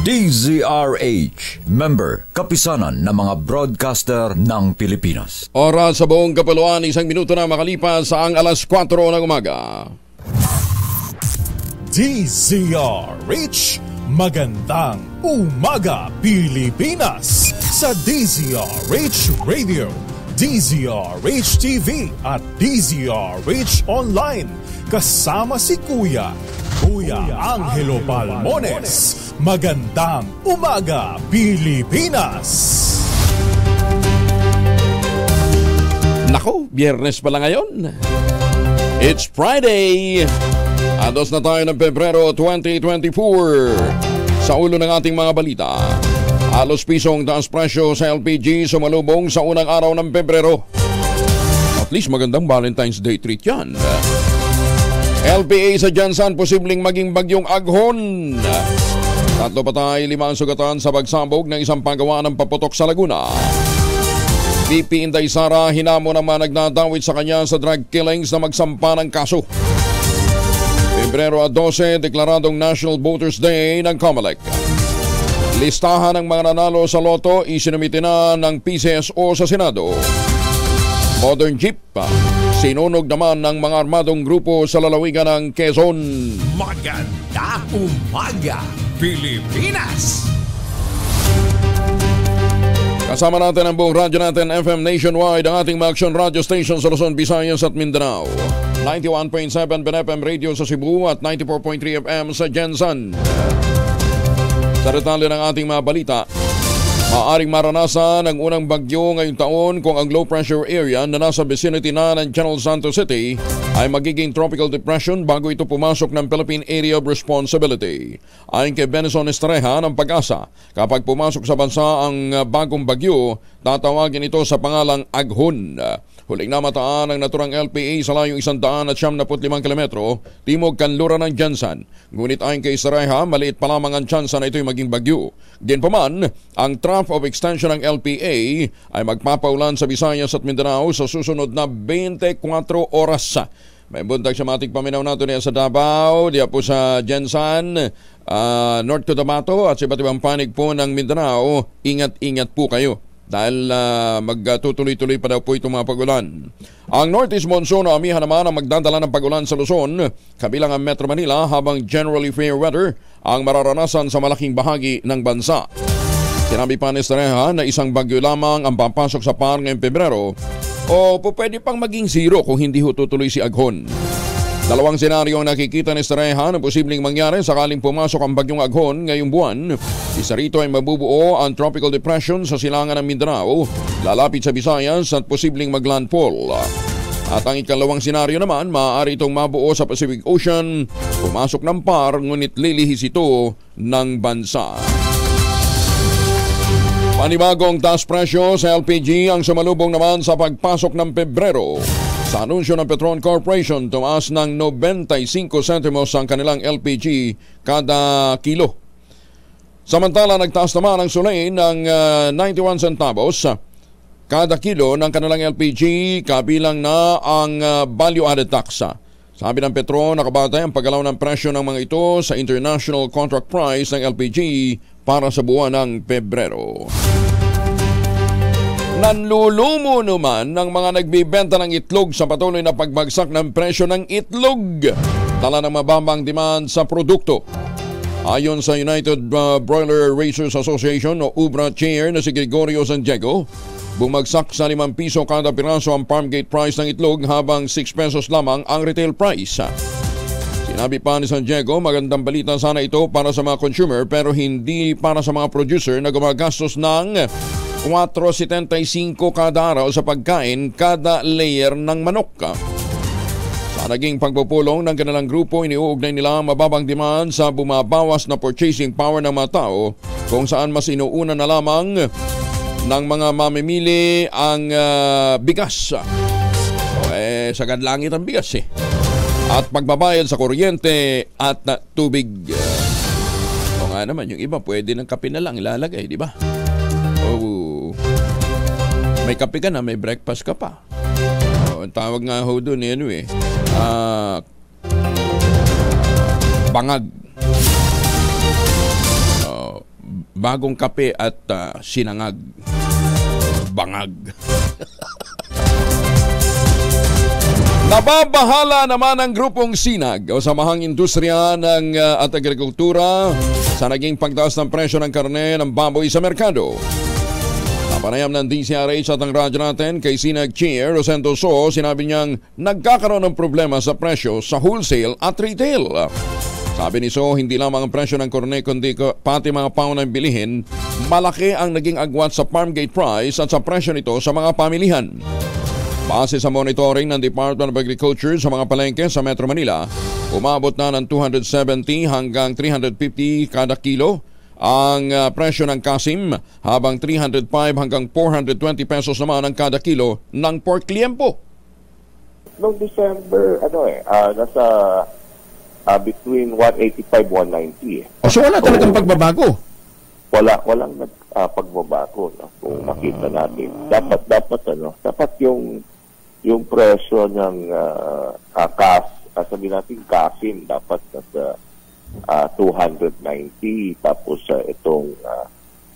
DZRH, member, kapisanan ng mga broadcaster ng Pilipinas. Oras sa buong kapuluan, 1 minuto na makalipas sa ang alas 4 ng umaga. DZRH, magandang umaga Pilipinas! Sa DZRH Radio, DZRH TV at DZRH Online. Kasama si Kuya Angelo Palmones. Magandang umaga Pilipinas! Nako, Biyernes pala ngayon. It's Friday. Ados na tayo ng Pebrero 2024. Sa ulo ng ating mga balita, halos pisong taas presyo sa LPG sumalubong sa unang araw ng Pebrero. At least magandang Valentine's Day treat yan. LPA sa Jansan, posibleng maging bagyong Aghon. 3 patay, 5 ang sugatan sa pagsabog ng isang pagawa ng paputok sa Laguna. VP Inday Sara, hinamo naman nagnadawit sa kanya sa drug killings na magsampa ng kaso. Pebrero 12, deklaradong National Voters Day ng COMELEC. Listahan ng mga nanalo sa loto, isinumite na ng PCSO sa Senado. Modern Jeep, sinunog naman ng mga armadong grupo sa lalawigan ng Quezon. Maganda umaga, Pilipinas! Kasama natin ang buong radyo natin, FM Nationwide, ang ating mga action radio station sa Luzon, Visayas at Mindanao. 91.7 BNFM Radio sa Cebu at 94.3 FM sa Jansan. Sa detalye ng ating mga balita, maaaring maranasan ang unang bagyo ngayong taon kung ang low pressure area na nasa vicinity na ng General Santos City ay magiging tropical depression bago ito pumasok ng Philippine Area of Responsibility. Ayon kay Benson Estreja ng Pag-asa, kapag pumasok sa bansa ang bagong bagyo, tatawagin ito sa pangalang Aghon. Huling namataan ng naturang LPA sa layong 175 kilometro, timog kanluran ng Jansan. Ngunit ayon kay Estreja, maliit pa lamang ang tsansa na ito'y maging bagyo. Gayunpaman, ang trough of extension ng LPA ay magpapaulan sa Visayas at Mindanao sa susunod na 24 oras. May buntag sa matik paminaw nato niya sa Davao, diya po sa Jansan, North Cotabato at sa iba't ibang panig po ng Mindanao. Ingat-ingat po kayo dahil magtutuloy-tuloy pa daw po itong mga pagulan. Ang Northeast Monsoon o amihan naman ang magdadala ng pagulan sa Luzon, kabilang ang Metro Manila, habang generally fair weather ang mararanasan sa malaking bahagi ng bansa. Sinabi pa ni Estreja na isang bagyo lamang ang papasok sa PAR ngayong Pebrero o pwede pang maging zero kung hindi ho tutuloy si Aghon. Dalawang senaryo ang nakikita ni Estreja na posibleng mangyari sakaling pumasok ang bagyong Aghon ngayong buwan. Isa rito ay mabubuo ang tropical depression sa silangan ng Mindanao, lalapit sa Visayas at posibleng maglandfall. At ang ikalawang senaryo naman, maaari itong mabuo sa Pacific Ocean, pumasok ng PAR ngunit lilihis ito ng bansa. Panibagong taas presyo sa LPG ang sumalubong naman sa pagpasok ng Pebrero. Sa anunsyo ng Petron Corporation, tumaas ng 95 centimos ang kanilang LPG kada kilo. Samantala, nagtaas naman ang sulay ng 91 centavos kada kilo ng kanilang LPG, kabilang na ang value-added tax. Sabi ng Petron, nakabatay ang paggalaw ng presyo ng mga ito sa international contract price ng LPG para sa buwan ng Pebrero. Nanlulumo naman ng mga nagbibenta ng itlog sa patuloy na pagbagsak ng presyo ng itlog, dala ng mababang demand sa produkto. Ayon sa United Broiler Raisers Association o UBRA Chair na si Gregorio Santiago, bumagsak sa 5 piso kada piraso ang farm gate price ng itlog habang 6 pesos lamang ang retail price. Sinabi pa ni Santiago, magandang balita sana ito para sa mga consumer pero hindi para sa mga producer na gumagastos ng 4.75 kada araw sa pagkain kada layer ng manok. Sa naging pagpupulong ng kanilang grupo, iniuugnay nila ang mababang demand sa bumabawas na purchasing power ng mga tao kung saan mas inuuna na lamang ng mga mamimili ang bigas. Sagad langit ang bigas at pagbabayad sa kuryente at tubig. O nga naman, yung iba pwede ng kape na lang ilalagay, di ba? May kape ka na, may breakfast ka pa. Ang tawag nga ho doon Bangag. Bagong kape at sinangag. Bangag. Nababahala naman ang grupong Sinag o Samahang Industriya at Agrikultura sa naging pagtaas ng presyo ng karne ng baboy sa merkado. Napanayam ng DZRH at ang radyo natin kay Sinag Chair Rosendo So, sinabi niyang nagkakaroon ng problema sa presyo sa wholesale at retail. Sabi ni So, hindi lamang ang presyo ng karne kundi pati mga pauna ng bilihin, malaki ang naging agwat sa farm gate price at sa presyo nito sa mga pamilihan. Base sa monitoring ng Department of Agriculture sa mga palengke sa Metro Manila, umabot na ng 270 hanggang 350 kada kilo ang presyo ng kasim, habang 305 hanggang 420 pesos naman ang kada kilo ng pork liempo. Noong December, nasa between 185-190. So wala talagang pagbabago? Walang pagbabago, no? Kung makita natin. Dapat yung presyo ng sabi natin kasim dapat nasa 290, tapos itong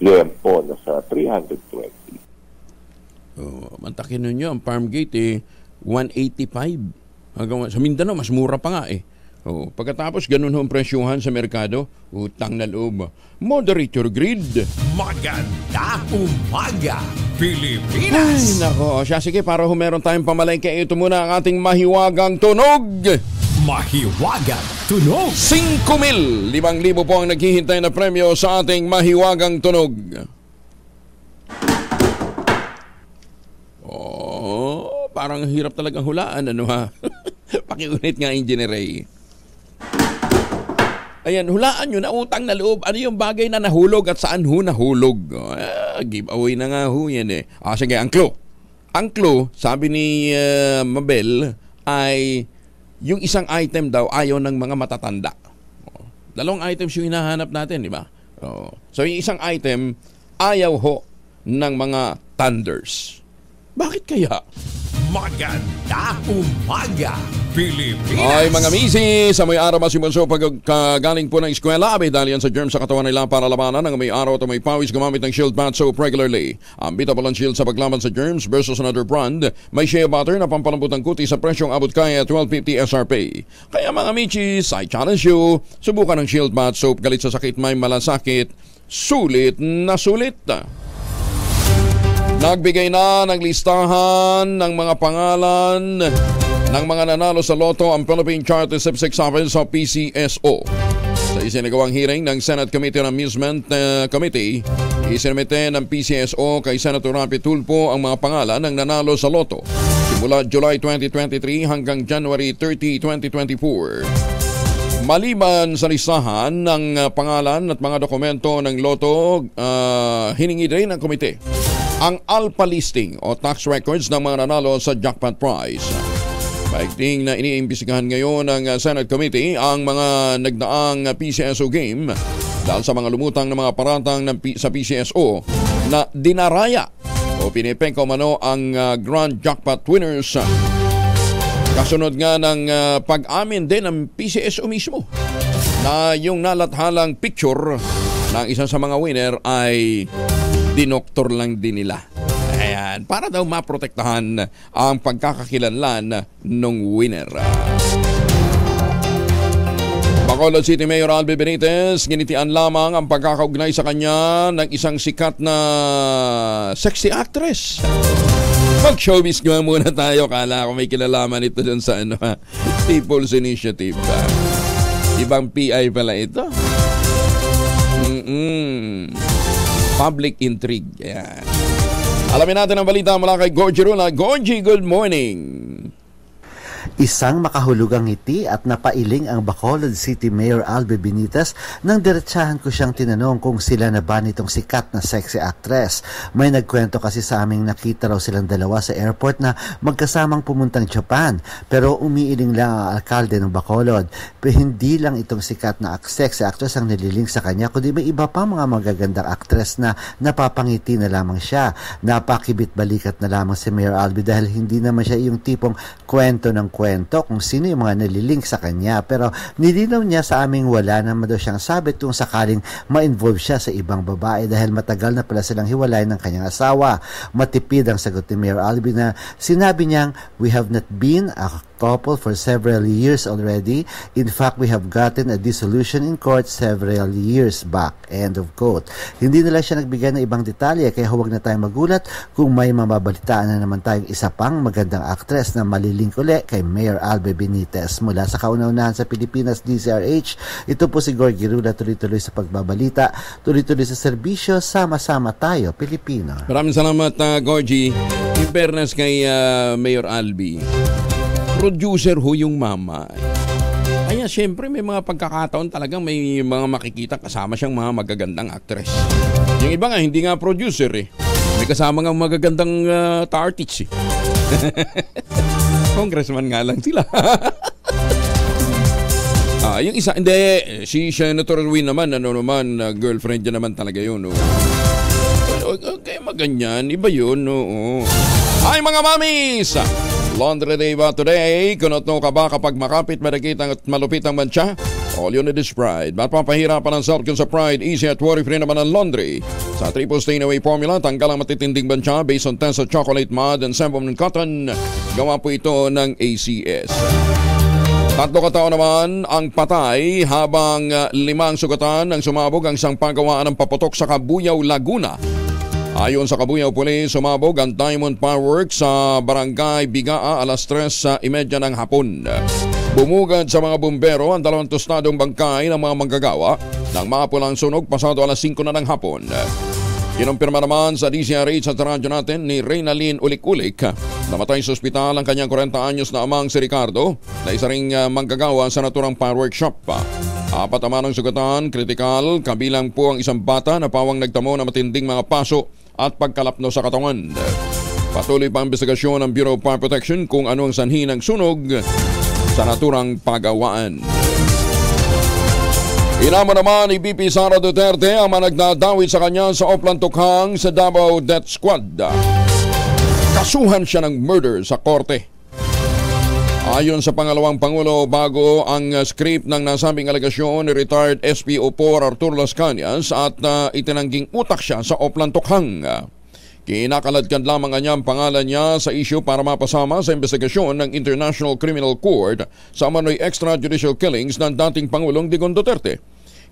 liempo nasa 320. Mantakin ninyo ang farm gate 185. Hanggang sa Mindanao mas mura pa nga eh. Pagkatapos ganun ho ang presyuhan sa merkado, utang na loob. Moderate your greed. Maganda umaga, Pilipinas! Ay, nako. Sige, para meron tayong pamalengke, ito muna ang ating mahiwagang tunog. Mahiwagang tunog! 5,000, 5,000 po ang naghihintay na premyo sa ating mahiwagang tunog. Parang hirap talagang hulaan, ano ha? Pakiunit nga, Engineer Ray. Ayan, hulaan nyo na utang na loob. Ano yung bagay na nahulog at saan ho nahulog? Giveaway na nga ho yan eh. Sige, ang clue. Ang clue, sabi ni Mabel, ay yung isang item daw ayaw ng mga matatanda. Dalawang items yung hinahanap natin, di ba? So yung isang item, ayaw ho ng mga thunders. Bakit kaya? Maganda umaga, Pilipinas! Ay mga misi, sa may araw masimunso pagkagaling po ng eskwela, abay dahil yan sa germs sa katawan nila para labanan ng may araw at may pawis gumamit ng Shield Bath Soap regularly. Ang beatable ang Shield sa paglaban sa germs versus another brand. May shea butter na pampalambot ng kuti sa presyong abot kaya 12.50 SRP. Kaya mga michis, I challenge you, subukan ng Shield Bath Soap. Galit sa sakit, may malasakit, sulit na sulit. Nagbigay na ng listahan ng mga pangalan ng mga nanalo sa loto ang Philippine Charter Civic Office o PCSO. Sa isinagawang hearing ng Senate Committee on Amusement Committee, isinimite ng PCSO kay Senator Rapi Tulfo ang mga pangalan ng nanalo sa loto simula July 2023 hanggang January 30, 2024. Maliban sa listahan ng pangalan at mga dokumento ng loto, hiningi rin ng komite ang ALPA listing o tax records ng mga nanalo sa jackpot prize. Paigting na iniimbestigahan ngayon ng Senate Committee ang mga nagdaang PCSO game dahil sa mga lumutang ng mga paratang sa PCSO na dinaraya o pinipengko mano ang grand jackpot winners. Kasunod nga ng pag-amin din ng PCSO mismo na yung nalathalang picture ng isa sa mga winner ay dinoktor lang din nila. Ayan, para daw maprotektahan ang pagkakakilanlan ng winner. Bacolod City Mayor Albi Benitez, ginitian lamang ang pagkakaugnay sa kanya ng isang sikat na sexy actress. Mag-showbiz nga muna tayo. Kala ko may kilalaman ito dun sa People's Initiative. Ibang PI pala ito. Public intrigue. Ayan. Alamin natin ang balita mula kay Gorgie Runa. Gorgie, good morning. Isang makahulugang ngiti at napailing ang Bacolod City Mayor Albi Benitez nang diretsahan ko siyang tinanong kung sila na ba nitong sikat na sexy actress. May nagkwento kasi sa aming nakita raw silang dalawa sa airport na magkasamang pumuntang Japan, pero umiiling lang ang alkalde ng Bacolod. Pero hindi lang itong sikat na sexy actress ang nililing sa kanya, kundi may iba pa mga magagandang actress na napapangiti na lamang siya. Napakibit balikat na lamang si Mayor Albi dahil hindi naman siya yung tipong kwento ng kwento kwento kung sino yung mga nalilink sa kanya. Pero nilinaw niya sa aming wala naman daw siyang sabit kung sakaling ma-involve siya sa ibang babae dahil matagal na pala silang hiwalay ng kanyang asawa. Matipid ang sagot ni Mayor Albi na sinabi niyang, "We have not been a couple for several years already. In fact, we have gotten a dissolution in court several years back." End of quote. Hindi nila siya nagbigay ng ibang detalye kaya huwag na tayong magulat kung may mababalitaan na naman tayong isa pang magandang aktres na malilink uli kay Mayor Albe Benitez. Mula sa kauna-unahan sa Pilipinas, DZRH, ito po si Gorgie Rula, tuloy-tuloy sa pagbabalita, tuloy-tuloy sa serbisyo, sama-sama tayo, Pilipino. Maraming salamat, Gorgie. In fairness kay Mayor Albi, producer ho yung mama. Kaya syempre may mga pagkakataon talagang may mga makikita kasama siyang mga magagandang actress. Yung iba nga hindi nga producer eh. May kasama nga magagandang artists eh. Congressman nga lang sila. Yung isa, hindi, si Senator Erwin naman, girlfriend niya naman talaga yun. No? Okay, maganyan, iba yun. No? Hi mga mamis! Laundry Day ba today? Kunot no ka ba kapag makapit, madagit at malupit ang mancha? All you need is Pride. Mapapahirapan ang self-con sa Pride, easy at worry-free naman ang laundry. Sa triple stain-away formula, tanggal ang matitinding mancha based on test of chocolate mud and sample ng cotton. Gawa po ito ng ACS. 3 katao naman ang patay habang 5 sugatan ang sumabog ang isang pagawaan ng paputok sa Kabuyaw, Laguna. Ayon sa Kabuyaw Police, sumabog ang Diamond Fireworks sa Barangay Bigaa alas 3:30 ng hapon. Bumugad sa mga bumbero ang 2 tostadong bangkay ng mga manggagawa nang mapulang sunog pasado alas 5 na ng hapon. Kinumpirma naman sa DZRH at radyo natin ni Reynalyn Ulik-Ulik. Namatay sa ospital ang kanyang 40 anyos na amang si Ricardo na isa ring manggagawa sa naturang fireworks shop. 4 naman ang sugatan, kritikal, kabilang po ang isang bata na pawang nagtamo na matinding mga paso at pagkalapno sa katawan. Patuloy pa ang investigasyon ng Bureau of Fire Protection kung ano ang sanhi ng sunog sa naturang pagawaan. Inamo naman ni VP Sara Duterte ang nagdadawit sa kanya sa Oplan Tukhang sa Davao Death Squad. Kasuhan siya ng murder sa korte. Ayon sa pangalawang Pangulo, bago ang script ng nasabing alegasyon ni retired SPO4 Arturo Las Cañas at itinangging utak siya sa Oplan Tukhang. Kinakaladkad lamang niya ang pangalan niya sa issue para mapasama sa investigasyon ng International Criminal Court sa umano'y extrajudicial killings ng dating Pangulong Digong Duterte.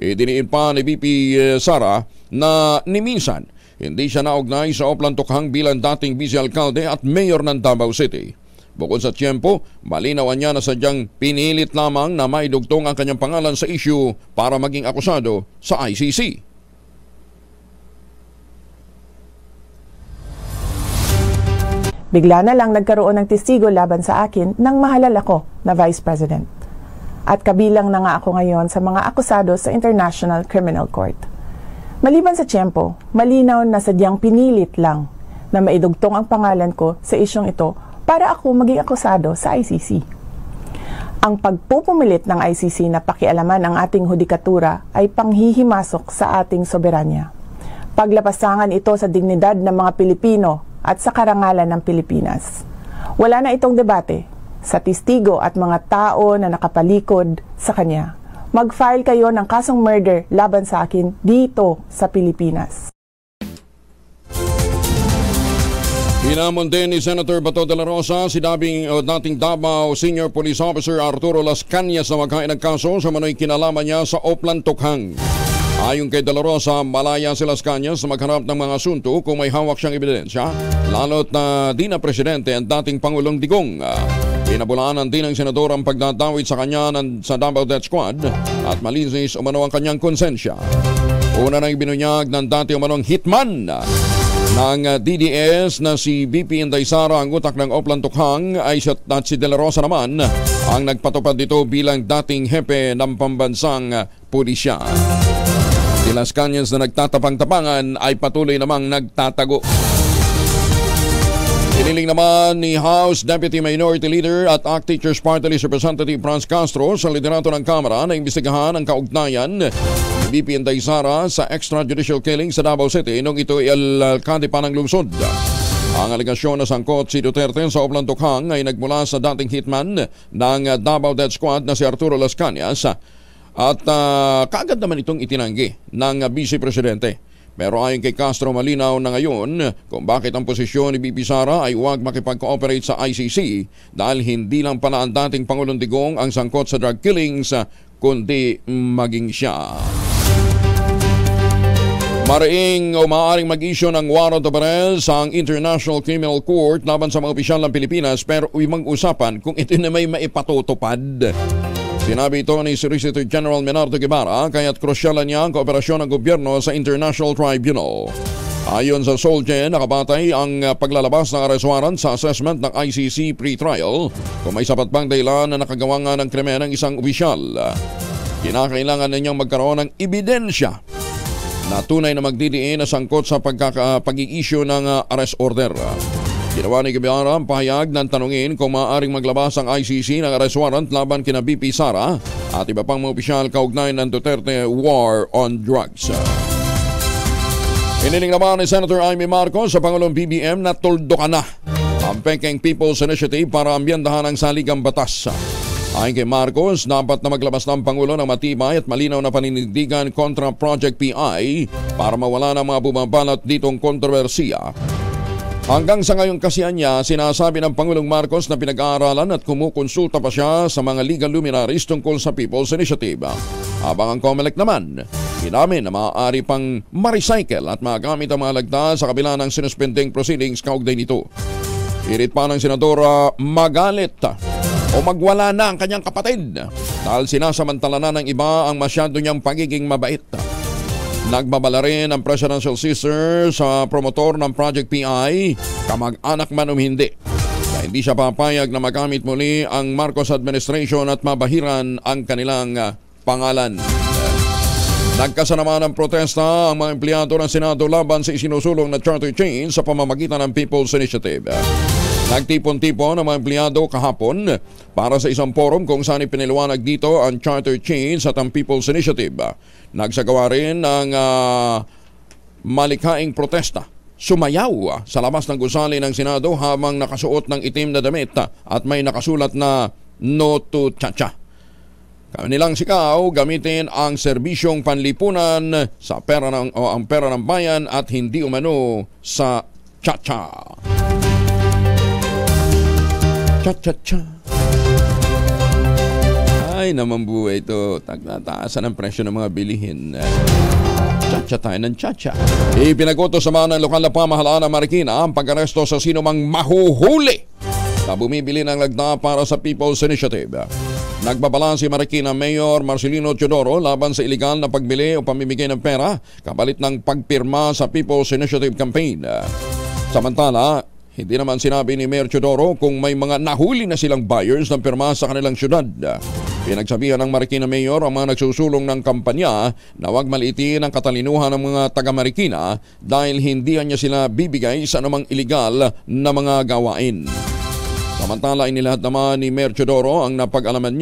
Idiniin pa ni VP Sara na ni minsan hindi siya naugnay sa Oplan Tukhang bilang dating vice-alkalde at mayor ng Davao City. Bukod sa tiyempo, malinawan niya na sadyang pinilit lamang na maidugtong ang kanyang pangalan sa issue para maging akusado sa ICC. Bigla na lang nagkaroon ng testigo laban sa akin nang mahalal ako na Vice President. At kabilang na nga ako ngayon sa mga akusado sa International Criminal Court. Maliban sa tiyempo, malinaw na sadyang pinilit lang na maidugtong ang pangalan ko sa isyong ito para ako maging akusado sa ICC. Ang pagpupumilit ng ICC na pakialaman ang ating hudikatura ay panghihimasok sa ating soberanya. Paglapasangan ito sa dignidad ng mga Pilipino at sa karangalan ng Pilipinas. Wala na itong debate sa testigo at mga tao na nakapalikod sa kanya. Mag-file kayo ng kasong murder laban sa akin dito sa Pilipinas. Hinamon din ni Senator Bato de la Rosa si dating Davao Senior Police Officer Arturo Las Cañas na magkain ng kaso sa manoy kinalaman niya sa Oplan Tukhang. Ayon kay de la Rosa, malaya si Las Cañas na magharap ng mga asunto kung may hawak siyang ebidensya, lalo't na di na presidente ang dating Pangulong Digong. Pinabulaanan din ng senador ang pagdadawit sa kanya sa Davao Death Squad at malinis umano ang kanyang konsensya. Una nang ibinunyag ng dati umanong hitman ng DDS na si VP Inday Sara ang utak ng Oplan Tukhang ay si De La Rosa naman ang nagpatupad dito bilang dating hepe ng pambansang pulisya. Si Las Cañas na nagtatapang-tapangan ay patuloy namang nagtatago. Iniling naman ni House Deputy Minority Leader at ACT Teachers Party List Representative Franz Castro sa liderato ng Kamara na imbestigahan ang kaugnayan ni VP Inday Sara sa extrajudicial killing sa Davao City nung ito ay alkalde pa ng lungsod. Ang alegasyon na sangkot si Duterte sa Oplan Tukhang ay nagmula sa dating hitman ng Davao Death Squad na si Arturo Las Cañas at kaagad naman itong itinanggi ng Vice Presidente. Pero ayon kay Castro, malinaw na ngayon kung bakit ang posisyon ni BP Sara ay huwag makipag-cooperate sa ICC dahil hindi lang pala ang dating Pangulong Digong ang sangkot sa drug killings kundi maging siya. Maring o maaaring mag-issue ng warrant of arrest ang International Criminal Court laban sa mga opisyal ng Pilipinas pero mag-usapan kung ito na may maipatutupad. Sinabi ito ni Solicitor General Menardo Guevara kaya't krusyalan niya ang kooperasyon ng gobyerno sa International Tribunal. Ayon sa Solgen, nakabatay ang paglalabas ng arrest warrant sa assessment ng ICC pre-trial kung may sapat bang dahilan na nakagawa nga ng krimen ng isang opisyal. Kinakailangan ninyang magkaroon ng ebidensya na tunay na magdidiin na sangkot sa pag-i-issue ng arrest order. Ginawa ni Guevara ang pahayag ng tanungin kung maaaring maglabas ang ICC ng arrest warrant laban kina BP Sara at iba pang mga opisyal kaugnay ng Duterte War on Drugs. Iniling naman ni Senator Amy Marcos sa Pangulong BBM na tuldukan na ang Peking People's Initiative para ambyendahan ang saligang batas. Ayon kay Marcos, dapat na maglabas ng Pangulo ng matibay at malinaw na paninindigan kontra Project PI para mawala ng mga bumabalot ditong kontrobersiya. Hanggang sa ngayon kasihan niya, sinasabi ng Pangulong Marcos na pinag-aaralan at kumukonsulta pa siya sa mga legal luminaries tungkol sa People's Initiative. Habang ang COMELEC naman, inamin na maaari pang ma-recycle at magamit ang mga lagda sa kabila ng sinuspending proceedings kaugnay nito. Irit pa ng Senadora magalit o magwala na ang kanyang kapatid dahil sinasamantala na ng iba ang masyado niyang pagiging mabait. Nagbabala rin ang presidential sister sa promotor ng Project PI, kamag-anak man o hindi, na hindi siya papayag na magamit muli ang Marcos administration at mabahiran ang kanilang pangalan. Nagkasa naman ng protesta ang mga empleyado ng Senado laban sa isinusulong na charter change sa pamamagitan ng People's Initiative. Nagtipon-tipon ang mga empleyado kahapon para sa isang forum kung saan ipiniliwanag dito ang charter change at ang People's Initiative. Nagsagawa rin ng malikhaing protesta. Sumayaw sa labas ng gusali ng Senado habang nakasuot ng itim na damit at may nakasulat na "No to Chacha". Kanilang sikaw gamitin ang serbisyong panlipunan sa ang pera ng bayan at hindi umano sa Chacha. Cha-cha-cha. Ay naman buhay ito. Taasan ang presyo ng mga bilihin. Cha-cha tayo ng cha-cha. Ipinagutos naman ng lokal na pamahalaan ng Marikina ang pag-aresto sa sino mang mahuhuli na bumibili ng lagda para sa People's Initiative. Nagbabala si Marikina Mayor Marcelino Teodoro laban sa ilegal na pagbili o pamimigay ng pera kapalit ng pagpirma sa People's Initiative campaign. Samantala, hindi naman sinabi ni Mayor Teodoro kung may mga nahuli na silang buyers ng pirma sa kanilang syudad. Pinagsabihan ng Marikina Mayor ang mga nagsusulong ng kampanya na huwag maliitin ang katalinuhan ng mga taga-Marikina dahil hindi niya sila bibigay sa anumang iligal na mga gawain. Samantala, inilahad naman ni Mayor Teodoro ang napag-alaman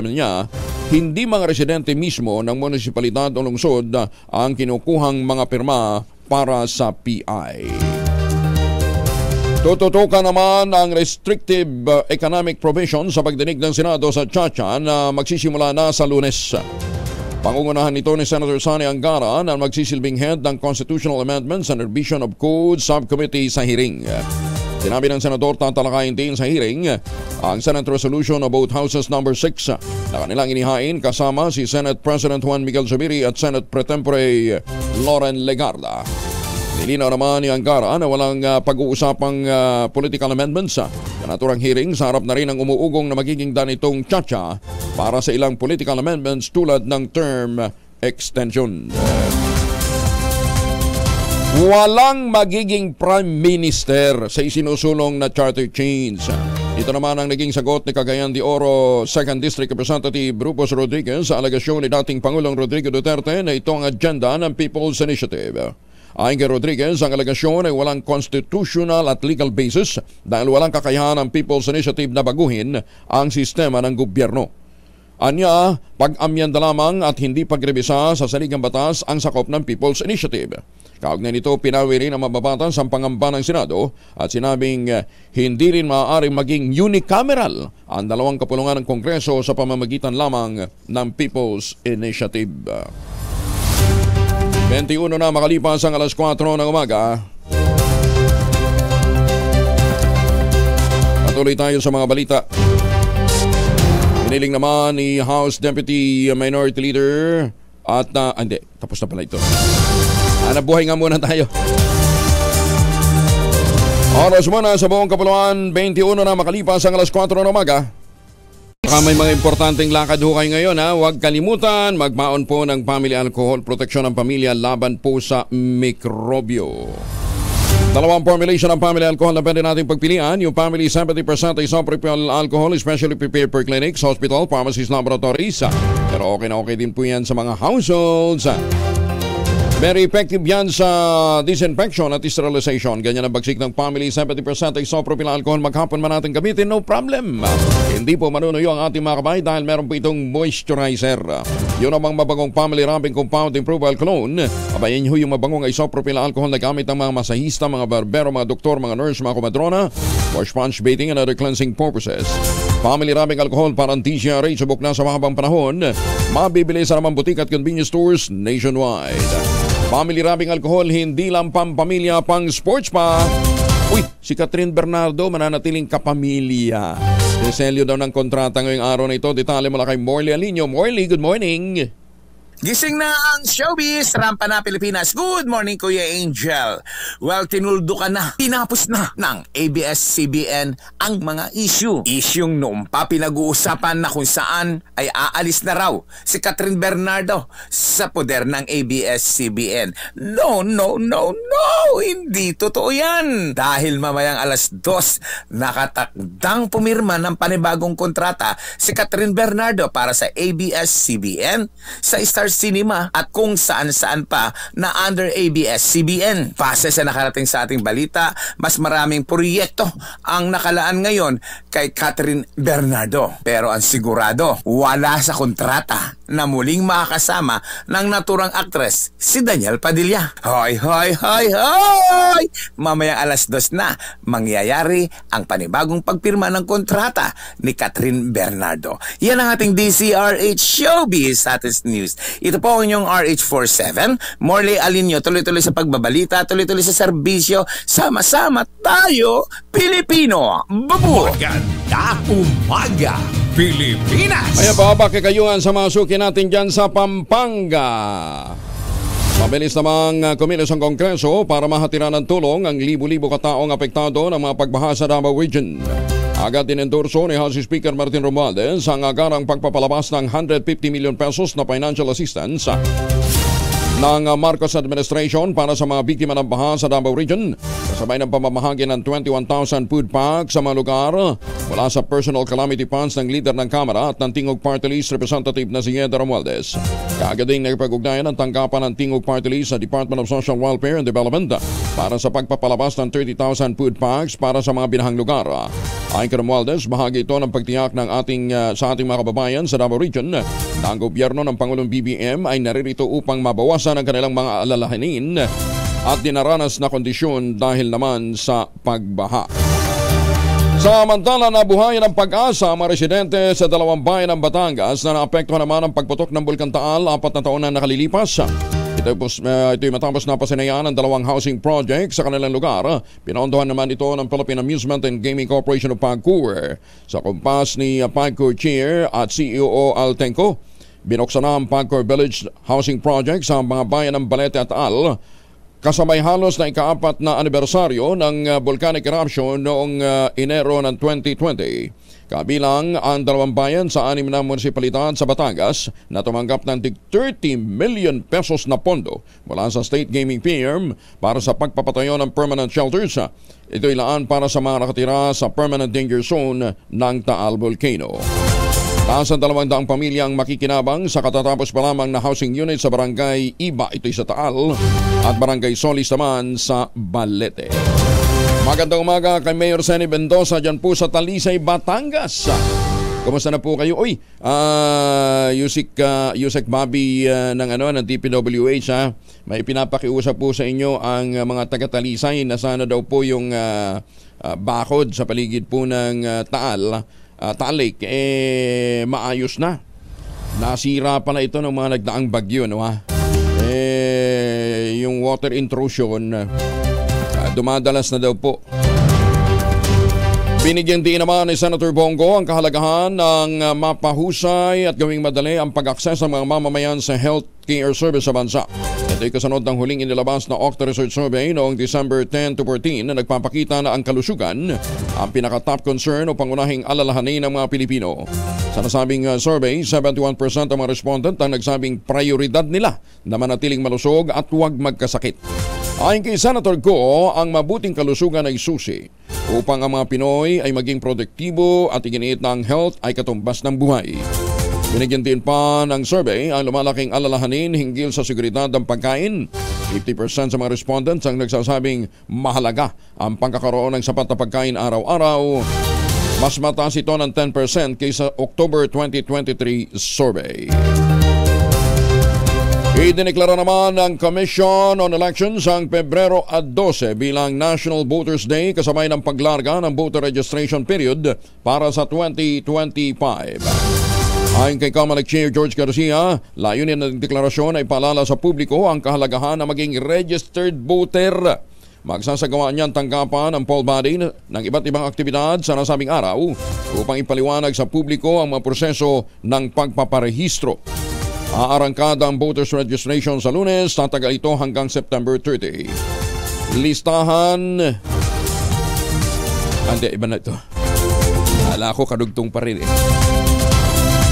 niya, hindi mga residente mismo ng munisipalidad o lungsod ang kinukuhang mga pirma para sa PI. Tututukan naman ang restrictive economic provision sa pagdinig ng Senado sa Chacha na magsisimula na sa Lunes. Pangungunahan nito ni Senator Sonny Angara na magsisilbing head ng Constitutional Amendments and Revision of Code Subcommittee sa hearing. Sinabi ng Senador tatalakayin din sa hearing ang Senate Resolution of both Houses No. 6 na kanilang inihain kasama si Senate President Juan Miguel Zubiri at Senate Pro Tempore Loren Legarda. Nilinaw naman ni Angara na walang pag-uusapang political amendments. Naturang hearing sa harap na rin ang umuugong na magiging danitong Chacha para sa ilang political amendments tulad ng term extension. Walang magiging Prime Minister sa isinusulong na charter change. Ito naman ang naging sagot ni Cagayan de Oro 2nd District Representative Rufus Rodriguez sa alegasyon ni dating Pangulong Rodrigo Duterte na ito ang agenda ng People's Initiative. Ayon kay Rodriguez, ang alegasyon ay walang constitutional at legal basis dahil walang kakayahan ng People's Initiative na baguhin ang sistema ng gobyerno. Anya, pag-amyanda lamang at hindi pagrebisa sa saligang batas ang sakop ng People's Initiative. Kaugnay nito, pinawi rin ang mababatas ang pangamba ng Senado at sinabing hindi rin maaaring maging unicameral ang dalawang kapulungan ng Kongreso sa pamamagitan lamang ng People's Initiative. 21 na makalipas ang alas 4 ng umaga. Patuloy tayo sa mga balita. Piniling naman ni House Deputy Minority Leader at hindi, tapos na pala ito. Nabuhay nga muna tayo. Oras muna sa buong kapuluan, 21 na makalipas ang alas 4 ng umaga. Baka may mga importanteng lakad ho kayo ngayon ha. Huwag kalimutan, magbaon po ng Family Alcohol, proteksyon ng pamilya laban po sa mikrobyo. Dalawang formulation ng Family Alcohol na pwede natin pagpilian. Yung Family 70% isopropyl alcohol, especially prepared for clinics, hospital, pharmacies, laboratories. Pero okay na okay din po yan sa mga households. Very effective yan sa disinfection at sterilization. Ganyan ang bagsik ng Family 70% isopropyl alcohol. Maghapon man natin gamitin, no problem. Hindi po manunuyo ang ating mga kabay dahil meron po itong moisturizer. Yun namang mabangong Family Wrapping Compound Improval Cologne. Abayin nyo yung mabangong isopropyl alcohol na gamit ng mga masahista, mga barbero, mga doktor, mga nurse, mga komadrona for sponge bathing and other cleansing purposes. Family Wrapping Alcohol para TCRH subok na sa mahabang panahon. Mabibili sa namang butik at convenience stores nationwide. Family Wrapping Alcohol, hindi lang pampamilya, pang sports pa. Uy, si Catherine Bernardo mananatiling kapamilya. Deselyo daw ng kontrata ngayong araw na ito. Detalye mula kay Morley Alinio. Morley, good morning. Gising na ang showbiz, rampa na Pilipinas. Good morning, Kuya Angel. Well, tinuldo ka na, tinapos na ng ABS-CBN ang mga issue. Isyung noong pa pinag-uusapan na kung saan ay aalis na raw si Catherine Bernardo sa poder ng ABS-CBN. No, hindi totoo yan. Dahil mamayang alas 2, nakatakdang pumirma ng panibagong kontrata si Catherine Bernardo para sa ABS-CBN, sa Star Cinema at kung saan-saan pa na under ABS-CBN. Base sa nakarating sa ating balita, mas maraming proyekto ang nakalaan ngayon kay Catherine Bernardo. Pero ang sigurado, wala sa kontrata na muling makakasama ng naturang aktres si Daniel Padilla. Hoy! Mamayang alas 2 na, mangyayari ang panibagong pagpirma ng kontrata ni Catherine Bernardo. Yan ang ating DCRH Showbiz Status News. Ito po ang inyong RH47, Morley Alinio, tuloy-tuloy sa pagbabalita, tuloy-tuloy sa serbisyo, sama-sama tayo, Pilipino! Babu! Maganda umaga, Pilipinas! Ayan pa, pakikayuhan sa mga suki natin dyan sa Pampanga. Mabilis namang kumilos ang Kongreso para mahatiran ng tulong ang libu-libo kataong apektado ng mga pagbaha sa Davao Region. Agad dinendorso ni House Speaker Martin Romualdez ang agarang pagpapalabas ng 150 million pesos na financial assistance ng Marcos Administration para sa mga biktima ng baha sa Davao Region. Kasabay ng pamamahagi ng 21,000 food packs sa mga lugar mula sa personal calamity funds ng leader ng Kamara at ng Tingog Party List Representative na si Yeda Romualdez. Kaagad din nagpag-ugnayan ang tanggapan ng Tingog Party List sa Department of Social Welfare and Development para sa pagpapalabas ng 30,000 food packs para sa mga binahang lugar. Ayon kay Romualdez, bahagi ito ng pagtiyak ng sa ating mga kababayan sa Davao Region na ang gobyerno ng Pangulong BBM ay naririto upang mabawasan ang kanilang mga alalahanin at dinaranas na kondisyon dahil naman sa pagbaha. Samantala, nabuhayan ng pag-asa ang mga residente sa dalawang bayan ng Batangas na naapektuhan naman ang pagputok ng Bulkan Taal 4 na taon na nakalilipas. Ito'y matapos na pasinayaan ng dalawang housing project sa kanilang lugar. Pinaunduhan naman ito ng Philippine Amusement and Gaming Corporation of PAGCOR. Sa kumpas ni PAGCOR Chair at CEO Altenco, binuksan na ang PAGCOR Village Housing Project sa mga bayan ng Balete at Taal. Kasabay halos na ika-4 na anibersaryo ng volcanic eruption noong Enero ng 2020. Kabilang ang dalawang bayan sa 6 na munisipalidad sa Batangas na tumanggap ng 30 million pesos na pondo mula sa state gaming firm para sa pagpapatayo ng permanent shelters. Ito'y laan para sa mga nakatira sa permanent danger zone ng Taal Volcano. Nasa 200 pamilya ang makikinabang sa katatapos pa lamang na housing unit sa Barangay Iba, ito'y sa Taal, at Barangay Solis naman sa Balete. Magandang umaga kay Mayor Senny Mendoza dyan po sa Talisay, Batangas. Kumusta na po kayo? Uy, Yusek Bobby ng DPWH ha. May pinapakiusap po sa inyo ang mga taga-Talisay na sana daw po yung bakod sa paligid po ng Taal Lake maayos na. Nasira pala ito ng mga nagdaang bagyo, no ha? Yung water intrusion dumadalas na daw po. Binigyan din naman ni Senator Bongo ang kahalagahan ng mapahusay at gawing madali ang pag-akses ng mga mamamayan sa health care service sa bansa. Ito'y kasunod ng huling inilabas na Octa Research Survey noong December 10 to 14 na nagpapakita na ang kalusugan ang pinaka-top concern o pangunahing alalahanin ng mga Pilipino. Sa nasabing survey, 71% ng mga respondent ang nagsabing prioridad nila na manatiling malusog at huwag magkasakit. Ayon kay Senator Go, ang mabuting kalusugan ay susi upang ang mga Pinoy ay maging produktibo at iginiit na ang health ay katumbas ng buhay. Binigyan din pa ng survey ang lumalaking alalahanin hinggil sa seguridad ng pagkain. 50% sa mga respondents ang nagsasabing mahalaga ang pagkakaroon ng sapat na pagkain araw-araw. Mas mataas ito ng 10% kaysa October 2023 survey. Idineklara naman ng Commission on Elections ang Pebrero 12 bilang National Voters Day kasabay ng paglarga ng voter registration period para sa 2025. Ayon kay Comelec Chair George Garcia, layunin ng deklarasyon ay paalala sa publiko ang kahalagahan na maging registered voter. Magsasagawa niyan tanggapan ang poll body ng iba't ibang aktibidad sa nasabing araw upang ipaliwanag sa publiko ang mga proseso ng pagpaparehistro. Aarangkada ang voters registration sa Lunes, tatagal ito hanggang September 30. Listahan... iba na ito. Ala ko kadugtong pa rin eh.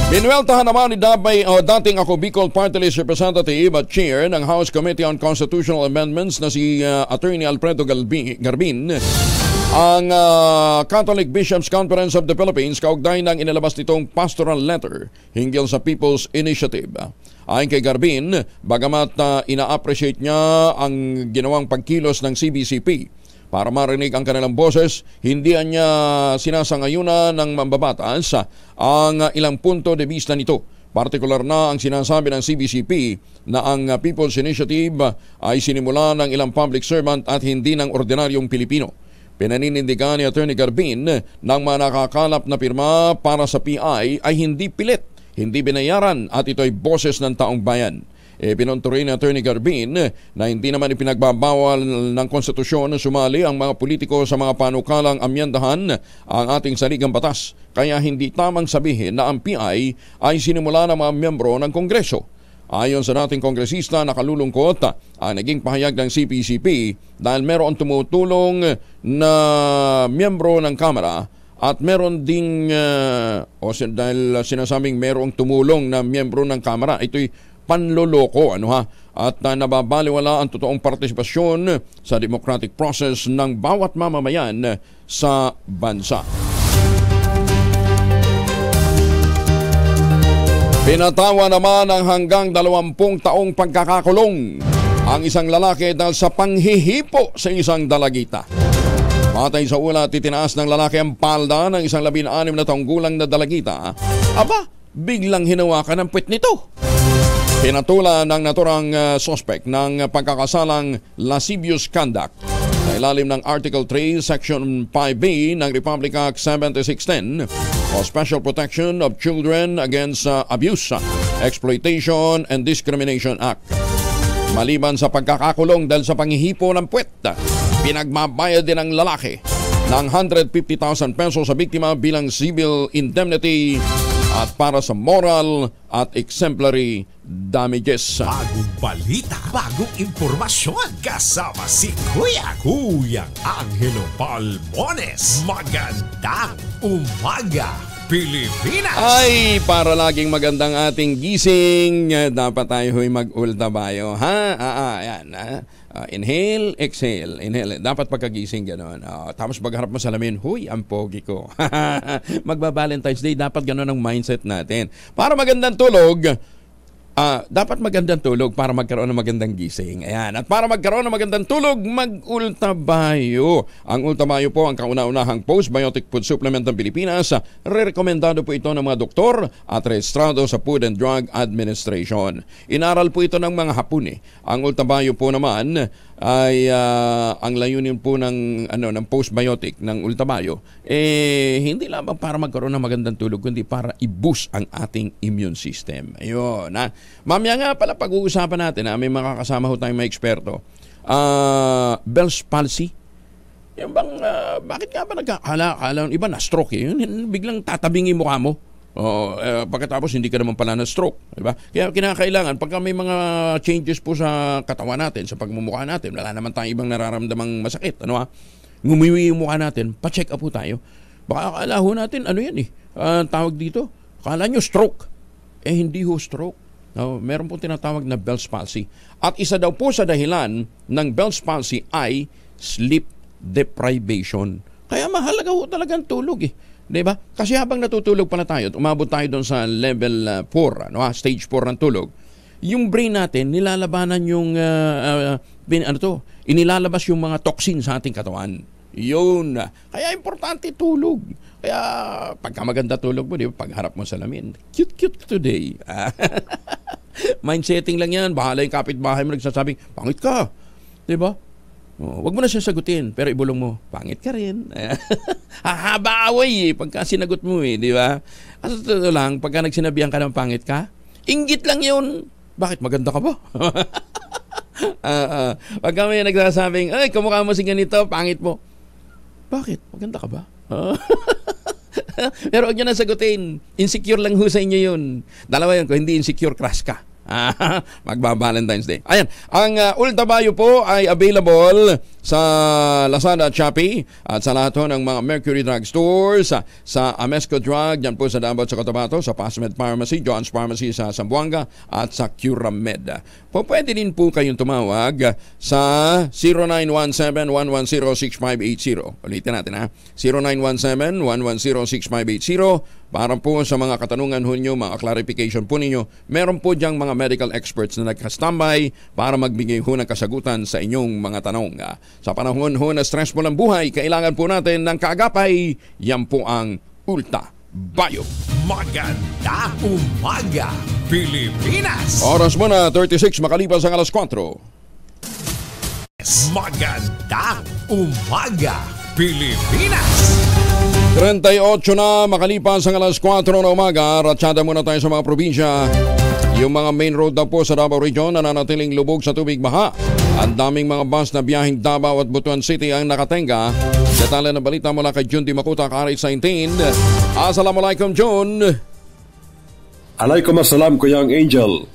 Binueltahan naman ni dating ako Bicol Party List Representative at Chair ng House Committee on Constitutional Amendments na si Attorney Alfredo Garbin ang Catholic Bishops Conference of the Philippines kaugnay ng inilabas nitong pastoral letter hinggil sa People's Initiative. Ayon kay Garbin, bagamat ina-appreciate niya ang ginawang pagkilos ng CBCP para marinig ang kanilang boses, hindi niya sinasangayunan ng mambabatas ang ilang punto de vista nito. Partikular na ang sinasabi ng CBCP na ang People's Initiative ay sinimula ng ilang public servant at hindi ng ordinaryong Pilipino. Pinaninindigan ni Attorney Garbin ng mga nakakalap na pirma para sa PI ay hindi pilit, hindi binayaran at ito ay boses ng taong bayan. Pinunturin ni Attorney Garbin na hindi naman ipinagbabawal ng konstitusyon na sumali ang mga politiko sa mga panukalang amyendahan ang ating saligang batas. Kaya hindi tamang sabihin na ang PI ay sinimula ng mga miyembro ng Kongreso. Ayon sa dating kongresista, nakalulungkot ang naging pahayag ng CPCP dahil meron tumutulong na miyembro ng Kamara at meron ding, dahil sinasabing merong tumulong na miyembro ng Kamara, ito'y panloloko, at nababaliwala ang totoong partisipasyon sa democratic process ng bawat mamamayan sa bansa. Pinatawa naman ang hanggang 20 taong pagkakakulong ang isang lalaki dahil sa panghihipo sa isang dalagita. Matay sa ulat, itinaas ng lalaki ang palda ng isang 16 na taong gulang na dalagita. Aba, biglang hinawakan ang puwet nito. Pinatulan ng naturang suspect ng pagkakasalang lascivious conduct sa ilalim ng Article 3, Section 5B ng Republic Act 7610 o Special Protection of Children Against Abuse, Exploitation and Discrimination Act. Maliban sa pagkakakulong dahil sa panghihipo ng puwet, pinagbabayad din ng lalaki ng 150,000 pesos sa biktima bilang civil indemnity at para sa moral at exemplary damages. Bagong balita, bagong impormasyon, kasama si Kuyang Angelo Palmones. Magandang umaga, Pilipinas! Ay, para laging magandang ating gising, dapat tayo mag-ultabayo, ha? Ayan, ha? Inhale, exhale, inhale. Dapat pagkagising gano'n. Tapos pagharap mo sa salamin, huy, ang pogi ko. Magba-Valentine's Day, dapat gano'n ang mindset natin. Para magandang tulog, dapat magandang tulog para magkaroon ng magandang gising. Ayan. At para magkaroon ng magandang tulog, mag-Ultabayo. Ang Ultabayo po ang kauna-unahang postbiotic food supplement ng Pilipinas. Rekomendado po ito ng mga doktor at rehistrado sa Food and Drug Administration. Inaral po ito ng mga Hapon. Ang Ultabayo po naman ay ang layunin po ng postbiotic ng Ultabayo hindi lamang para magkaroon ng magandang tulog kundi para i-boost ang ating immune system. Ayun. Mamaya nga pala pag-uusapan natin, may makakasama ho tayong mga eksperto. Bell's palsy. Yung bang, bakit nga ba nagkakala iba na stroke yun? Biglang tatabingin mukha mo. Pagkatapos hindi ka naman pala na stroke, diba? Kaya kinakailangan pagka may mga changes po sa katawan natin, sa pagmumukha natin, wala naman tayong ibang nararamdamang masakit, ngumiwi yung mukha natin, pa-check up po tayo. Baka akala ho natin, tawag dito, akala nyo stroke. Hindi ho stroke. Meron po tinatawag na Bell's palsy. At isa daw po sa dahilan ng Bell's palsy ay sleep deprivation. Kaya mahalaga ho talagang tulog Diba? Kasi habang natutulog pala tayo at umabot tayo doon sa level 4, stage 4 ng tulog, yung brain natin nilalabanan yung inilalabas yung mga toxin sa ating katawan. Yun. Kaya importante tulog. Kaya pagka maganda tulog mo, diba? Pagharap mo sa salamin, cute today. Mindsetting lang yan. Bahala yung kapitbahay mo nagsasabing, pangit ka. Diba? Wag mo na siya sagutin, pero ibulong mo, pangit ka rin. Hahaba away pagka sinagot mo di ba? At totoo lang, pagka nagsinabihan ka ng pangit ka, inggit lang yun. Bakit? Maganda ka ba? Pagka may nagsasabing, ay, kamukha mo si ganito, pangit mo. Bakit? Maganda ka ba? Pero huwag nyo na sagutin. Insecure lang ho sa inyo yun. Dalawa yun, kung hindi insecure, crush ka. Magba-Valentine's Day. Ayan, ang Ultabayo po ay available sa Lazada at Shopee at sa lahat ng mga Mercury Drug Stores, sa Amesco Drug, dyan po sa Davao sa Cotabato, sa Pasmed Pharmacy, John's Pharmacy sa Zamboanga at sa Curamed. Pwede din po kayong tumawag sa 0917-110-6580. Ulitin natin 0917-110-6580 para po sa mga katanungan ho nyo, mga clarification po ninyo. Meron po diyang mga medical experts na nagka-standby para magbigay ho ng kasagutan sa inyong mga tanong. Sa panahon ho na stressful ang buhay, kailangan po natin ng kaagapay. Yan po ang Ultabayo. Magandang umaga, Pilipinas! Oras mo na 36 makalipas ang alas 4. Magandang umaga, Pilipinas! 38 na makalipas ang alas 4 na umaga. Ratsyada muna tayo sa mga probinsya. Yung mga main road na po sa Davao Region nananatiling lubog sa tubig baha. Ang daming mga bus na biyaheng Davao at Butuan City ang nakatenga. Detalye na balita mula kay Jun Di Makuta, RH19. Assalamualaikum, Jun. Alaikum assalam, Kuyang Angel.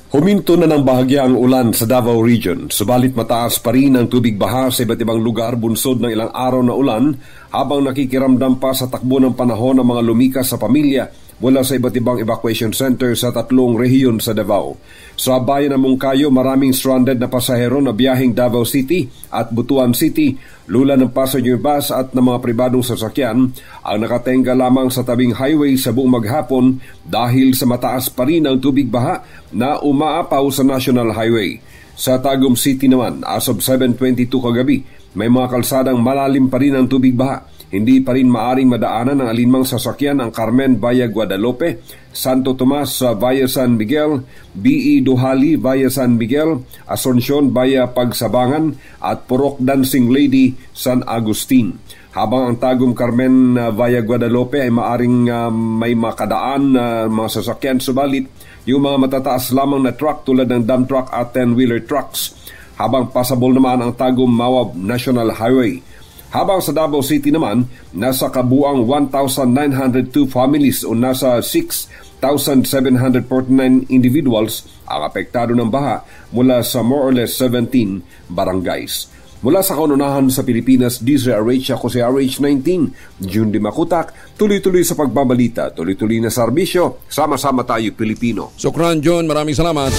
Huminto na ng bahagya ang ulan sa Davao Region, subalit mataas pa rin ang tubig baha sa iba't ibang lugar bunsod ng ilang araw na ulan habang nakikiramdam pa sa takbo ng panahon ng mga lumikas sa pamilya mula sa iba't ibang evacuation center sa 3 rehiyon sa Davao. Sa bayan ng Mungkayo, maraming stranded na pasahero na biyaheng Davao City at Butuan City, lula ng passenger bus at ng mga pribadong sasakyan ang nakatenga lamang sa tabing highway sa buong maghapon dahil sa mataas pa rin ang tubig baha na umaapaw sa National Highway. Sa Tagum City naman, as of 7:22 kagabi, may mga kalsadang malalim pa rin ang tubig baha. Hindi pa rin maaring madaanan ng alinmang sasakyan ang Carmen via Guadalupe, Santo Tomas via San Miguel, B.E. Duhali via San Miguel, Asuncion via Pagsabangan at Purok Dancing Lady San Agustin. Habang ang Tagum Carmen via Guadalupe ay maaring may makadaan mga sasakyan, subalit yung mga matataas lamang na truck tulad ng dump truck at 10-wheeler trucks. Habang passable naman ang Tagum Mawab National Highway. Habang sa Davao City naman, nasa kabuang 1,902 families o nasa 6,749 individuals ang apektado ng baha mula sa more or less 17 barangays. Mula sa kaununahan sa Pilipinas, DZRH, ako si RH19, Jun Di Makutak, tuloy-tuloy sa pagbabalita, tuloy-tuloy na serbisyo, sama-sama tayo Pilipino. Sukran, Jun, maraming salamat.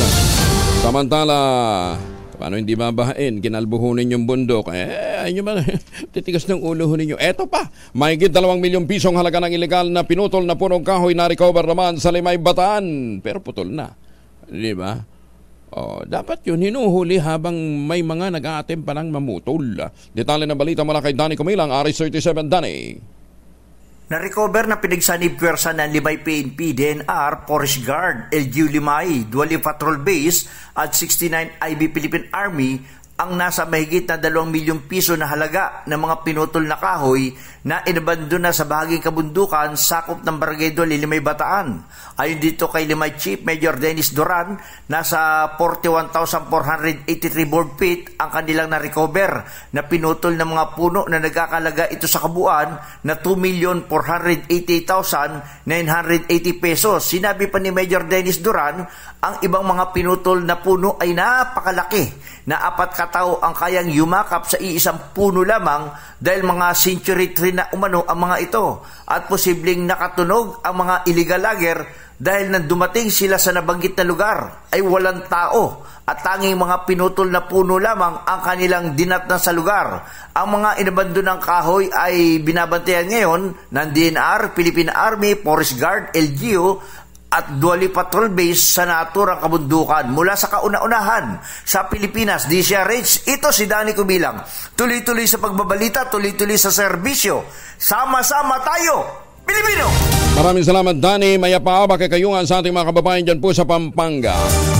Samantala, paano hindi babahain? Kinalbuhunin yung bundok. Ayun ba? Titigas ng ulo ninyo. Eto pa, mahigit 2 milyong pisong halaga ng ilegal na pinutol na punong kahoy na recover naman sa Limay, Bataan. Pero putol na. Di ba? Dapat yun hinuhuli habang may mga nag-a-attempt pa ng mamutol. Detalye ng balita mula kay Danny Kumilang, RS37. Danny. Na-recover na pinagsanib pwersa ng Limay PNP, DNR, Forest Guard, LGU Limay, Dual Patrol Base at 69 IB Philippine Army ang nasa mahigit na 2 milyong piso na halaga ng mga pinutol na kahoy na inabandon na sa bahaging kabundukan sakop ng Barangay Doli, Limay, Bataan. Ayon dito kay Limay Chief Major Dennis Duran, nasa 41,483 board feet ang kanilang na-recover na pinutol ng mga puno na nagkakalaga ito sa kabuuan na 2,488,980 pesos. Sinabi pa ni Major Dennis Duran, ang ibang mga pinutol na puno ay napakalaki na 4 katao ang kayang yumakap sa iisang puno lamang dahil mga century tree na umano ang mga ito at posibleng nakatunog ang mga illegal logger dahil nang dumating sila sa nabanggit na lugar ay walang tao at tanging mga pinutol na puno lamang ang kanilang dinatnan sa lugar. Ang mga inabandon ng kahoy ay binabantayan ngayon ng DNR, Philippine Army, Forest Guard, LGU at Dual Patrol Base sa naturang kabundukan. Mula sa kauna-unahan sa Pilipinas, DCRH, ito si Danny Kubilang. Tuloy-tuloy sa pagbabalita, tuloy-tuloy sa serbisyo. Sama-sama tayo, Pilipino! Maraming salamat, Danny. Mayapa kay kayungan sa ating mga kababayan dyan po sa Pampanga.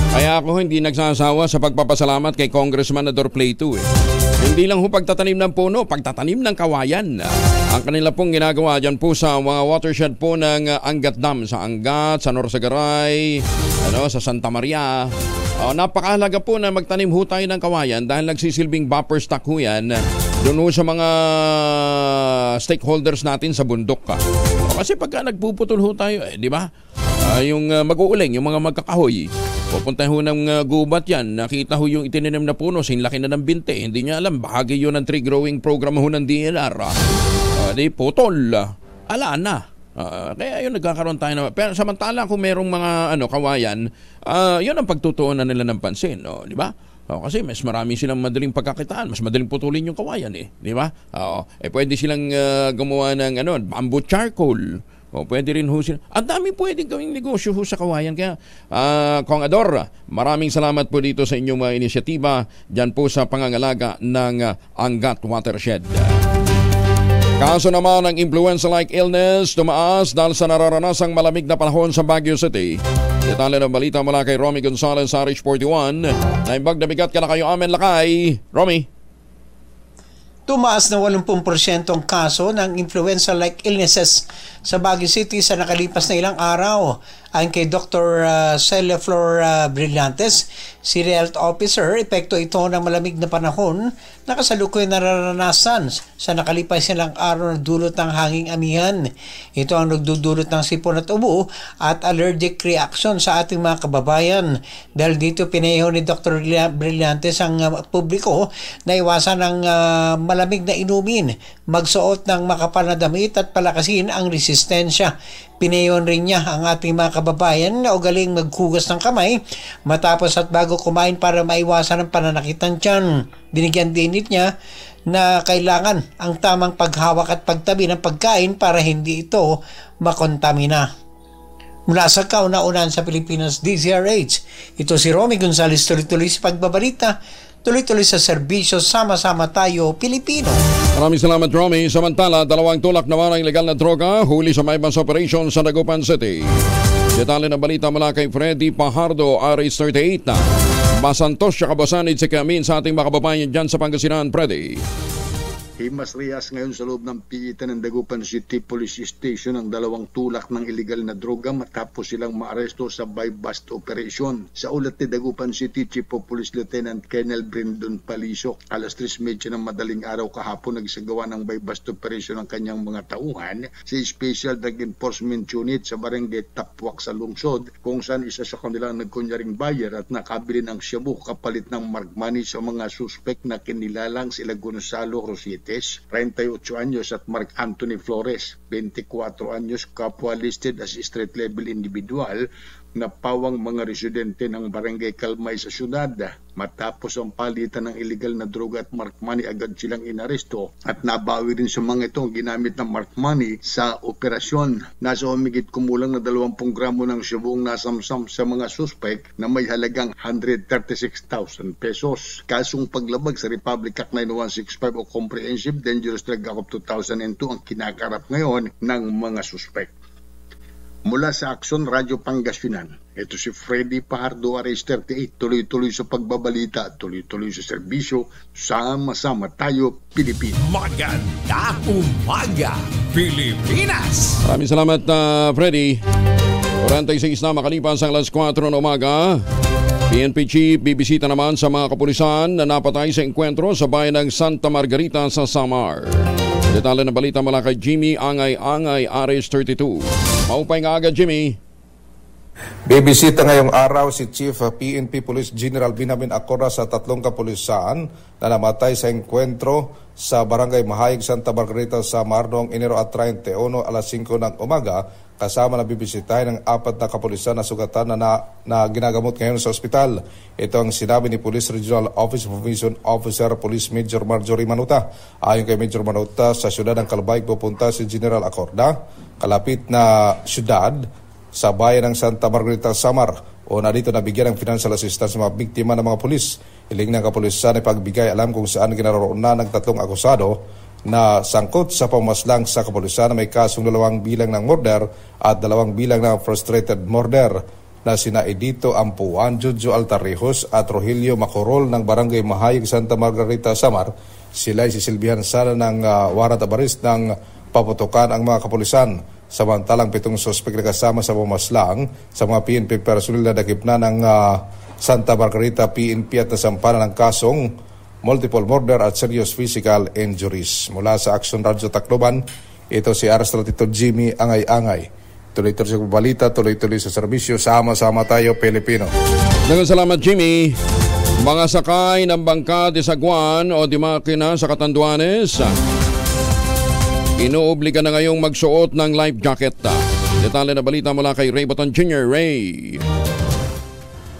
Kaya ako hindi nagsasawa sa pagpapasalamat kay Congressman Ador Plato. Hindi lang ho pagtatanim ng puno, pagtatanim ng kawayan. Ang kanila pong ginagawa dyan po sa mga watershed po ng Angat Dam, sa Angat, sa Norsagaray, sa Santa Maria. Napakahalaga po na magtanim ho tayo ng kawayan dahil nagsisilbing buffer stock ho yan doon ho sa mga stakeholders natin sa bundok. Kasi pagka nagpuputol ho tayo, di ba? Yung mag-uuling, yung mga magkakahoy, pupunta ho ng gubat yan, nakita ho yung itinanim na puno, sinlaki na ng binte, hindi niya alam, bahagi yun ng tree growing program ho ng DNR. Di putol, ala na. Kaya yun nagkakaroon tayo na. Pero samantala kung merong mga kawayan, yun ang pagtutuunan nila ng pansin, di ba? Kasi mas marami silang madaling pagkakitaan, mas madaling putulin yung kawayan, di ba? Pwede silang gumawa ng bamboo charcoal. Pwede rin ho sila. Ang dami pwedeng gawing negosyo ho sa kawayan. Kaya, Kong Ador, maraming salamat po dito sa inyong mga inisyatiba dyan po sa pangangalaga ng Angat Watershed. Kaso naman ng influenza-like illness tumaas dahil sa nararanasang malamig na panahon sa Baguio City. Detalye ng balita mula kay Romy Gonzalez sa RH41. Naimbag na bigat ka na kayo amin lakay. Romy. Tumaas na 80% ang kaso ng influenza-like illnesses sa Baguio City sa nakalipas na ilang araw. Ayon kay Dr. Celia Flor Brillantes, City Health Officer, epekto ito ng malamig na panahon na kasalukuyan nararanasan sa nakalipas nilang araw na dulot ng hanging amihan. Ito ang nagdudulot ng sipon at ubo at allergic reaction sa ating mga kababayan. Dahil dito pinayaw ni Dr. Brillantes ang publiko na iwasan ng malamig na inumin, magsuot ng makapal na damit at palakasin ang resistensya. Pinayon rin niya ang ating mga kababayan na ugaling maghugas ng kamay matapos at bago kumain para maiwasan ang pananakit ng tiyan. Binigyan din niya na kailangan ang tamang paghawak at pagtabi ng pagkain para hindi ito makontamina. Mula sa kauna-unahan sa Pilipinas, DZRH, ito si Romy Gonzalez, tuloy-tuloy sa pagbabalita, tuloy-tuloy sa serbisyo, sama-sama tayo, Pilipino. Maraming salamat, Romy. Samantala, 2 tulak naman ang ilegal na droga huli sa Maybas Operation sa Dagupan City. Detalye ng balita mula kay Freddy Pajardo, RH38. Basantos siya kabasanid si Kamin sa ating mga kababayan dyan sa Pangasinan, Freddy. Himas Rias ngayon sa loob ng piitan ng Dagupan City Police Station ang 2 tulak ng iligal na droga matapos silang maaresto sa buy-bust operation. Sa ulat ni Dagupan City Chief of Police Lieutenant Colonel Brendon Palisok, alas 3:30 ng madaling araw kahapon nagsagawa ng buy-bust operation ng kanyang mga tauhan sa Special Drug Enforcement Unit sa Barangay Tapwak sa Lungsod, kung saan isa sa kanilang nagkunyaring buyer at nakabili ng shabu kapalit ng mark money sa mga suspect na kinilalang sila Gonzalo Rosita, 38 anyos, at Mark Anthony Flores, 24 anyos, kapwa listed as street level individual, napawang mga residente ng Barangay Kalmay sa syudad. Matapos ang palitan ng illegal na droga at mark money, agad silang inaresto at nabawi rin sa mga ito ang ginamit ng mark money sa operasyon. Nasa humigit kumulang na 20 gramo ng syabong nasamsam sa mga suspect na may halagang 136,000 pesos. Kasong paglabag sa Republic Act 9165 o Comprehensive Dangerous Drug Act of 2002 ang kinakarap ngayon ng mga suspect. Mula sa Action Radio Pangasinan, ito si Freddy Pahardo, RH38, tuloy-tuloy sa pagbabalita, tuloy-tuloy sa serbisyo, sama-sama tayo, Pilipinas. Magandang umaga, Pilipinas! Maraming salamat, Freddy. 46 na makalipas ang alas 4 ng umaga. PNP Chief bibisita naman sa mga kapulisan na napatay sa enkwentro sa bayan ng Santa Margarita sa Samar. Detalye ng balita mula kay Jimmy Angay-Angay, RH32. Maupay nga agad, Jimmy. Bibisita ngayong araw si Chief PNP Police General Binamin Acora sa 3 kapulisan na namatay sa enkwentro sa Barangay Mahayag, Santa Margarita, Samar noong Enero at 31 alas 5 ng umaga. Kasama na bibisitahin ng 4 na kapulisan na sugatan na ginagamot ngayon sa ospital. Ito ang sinabi ni Police Regional Office Information Officer Police Major Marjorie Manuta. Ayon kay Major Manuta, sa syudad ng Kalbayog pupunta si General Acorda, kalapit na syudad sa bayan ng Santa Margarita, Samar. O na dito nabigyan ng financial assistance sa mga biktima ng mga pulis. Hiling ng kapulisan ay pagbigay alam kung saan ginaroroon na ng 3 akusado na sangkot sa pamamaslang sa kapulisan na may kasong 2 bilang ng murder at 2 bilang ng frustrated murder na sina Edito Ampuan, Jojo Altarejos at Rogelio Macorol ng Barangay Mahayag, Santa Margarita, Samar. Sila ay sisilbihan sana ng warrant of arrest ng paputukan ang mga kapulisan. Samantalang 7 suspek na kasama sa pamamaslang sa mga PNP personel na dakip na ng Santa Margarita PNP at nasampanan ng kasong multiple murder at serious physical injuries. Mula sa Action Radio Tacloban, ito si RH32 Jimmy Angay-Angay. Tuloy-tuloy sa balita, tuloy-tuloy sa serbisyo, sama-sama tayo, Pilipino. Daghang salamat, Jimmy. Mga sakay ng bangka de Saguan o di makina sa Catanduanes, inuobliga na ngayong magsuot ng life jacket. Detalye na balita mula kay Ray Baton Jr. Ray.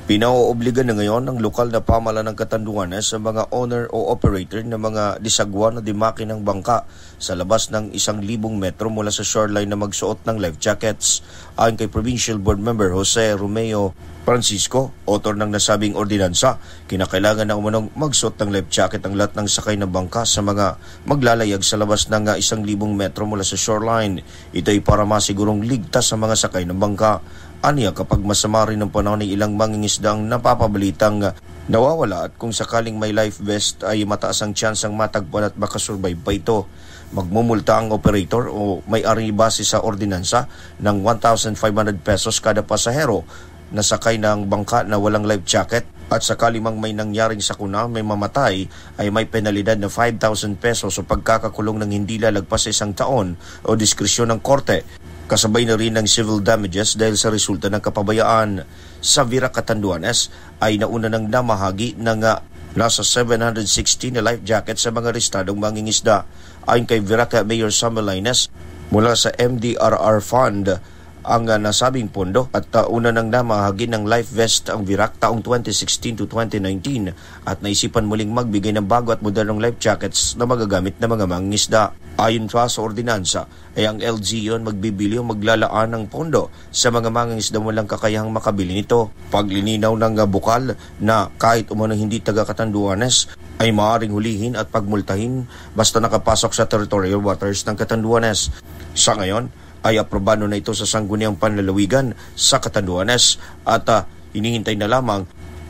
Pinauobliga na ngayon ng lokal na pamahalaan ng Catanduanes sa mga owner o operator ng mga disagwa na dimaki ng bangka sa labas ng 1,000 metro mula sa shoreline na magsuot ng life jackets. Ayon kay Provincial Board Member Jose Romeo Francisco, author ng nasabing ordinansa, kinakailangan na umunong magsuot ng life jacket ang lahat ng sakay ng bangka sa mga maglalayag sa labas ng 1,000 metro mula sa shoreline. Ito ay para masigurong ligtas sa mga sakay ng bangka. Aniya, kapag masama rin ang panahon ng ilang mangingisdang napapabalitang nawawala at kung sakaling may life vest ay mataas ang tsansang matagpuan at makasurvive pa ito. Magmumulta ang operator o may-ari base sa ordinansa ng 1,500 pesos kada pasahero na sakay ng bangka na walang life jacket at sakali mang may nangyaring sakuna, may mamatay, ay may penalidad na 5,000 pesos o pagkakakulong ng hindi lalagpas sa 1 taon o diskresyon ng korte. Kasabay na rin ng civil damages dahil sa resulta ng kapabayaan. Sa Vira, Catanduanes ay nauna ng namahagi ng nasa 760 na life jacket sa mga restadong mangingisda. Ayon kay Viraca Mayor Samuel Laines, mula sa MDRR Fund ang nasabing pondo at una nang namahagi ng life vest ang Virac taong 2016 to 2019 at naisipan muling magbigay ng bago at modernong life jackets na magagamit ng mga mangingisda. Ayon pa sa ordinansa ay ang LGU magbibili o maglalaan ng pondo sa mga mangingisda walang kakayahang makabili nito. Paglilinaw ng bukal na kahit umano hindi taga Catanduanes ay maaaring hulihin at pagmultahin basta nakapasok sa territorial waters ng Catanduanes. Sa ngayon ay aprobado na ito sa Sangguniang Panlalawigan sa Catanduanes at hinihintay na lamang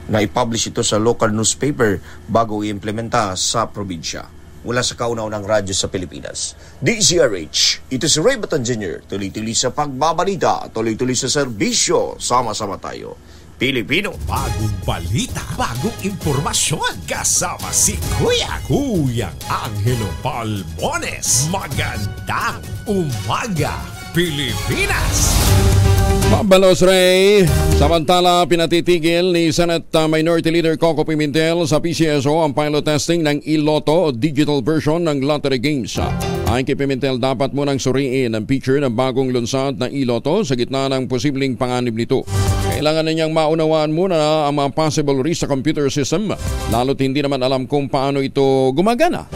na i-publish ito sa local newspaper bago i-implementa sa probinsya. Mula sa kauna-unang radyo sa Pilipinas, DZRH, ito si Ray Baton Jr. Tuloy-tuloy sa pagbabalita, tuloy-tuloy sa serbisyo, sama-sama tayo, Pilipino. Bagong balita, bagong impormasyon, kasama si Kuyang Angelo Palmones. Magandang umaga, Pilipinas! Mabalos, Ray. Samantala, pinatitigil ni Senate Minority Leader Coco Pimentel sa PCSO ang pilot testing ng iLotto o digital version ng lottery games. Ayon kay Pimentel, dapat munang suriin ang picture ng bagong lunsad na iLotto sa gitna ng posibleng panganib nito. Kailangan na niyang maunawaan muna ang mga possible risk sa computer system, lalo't hindi naman alam kung paano ito gumagana.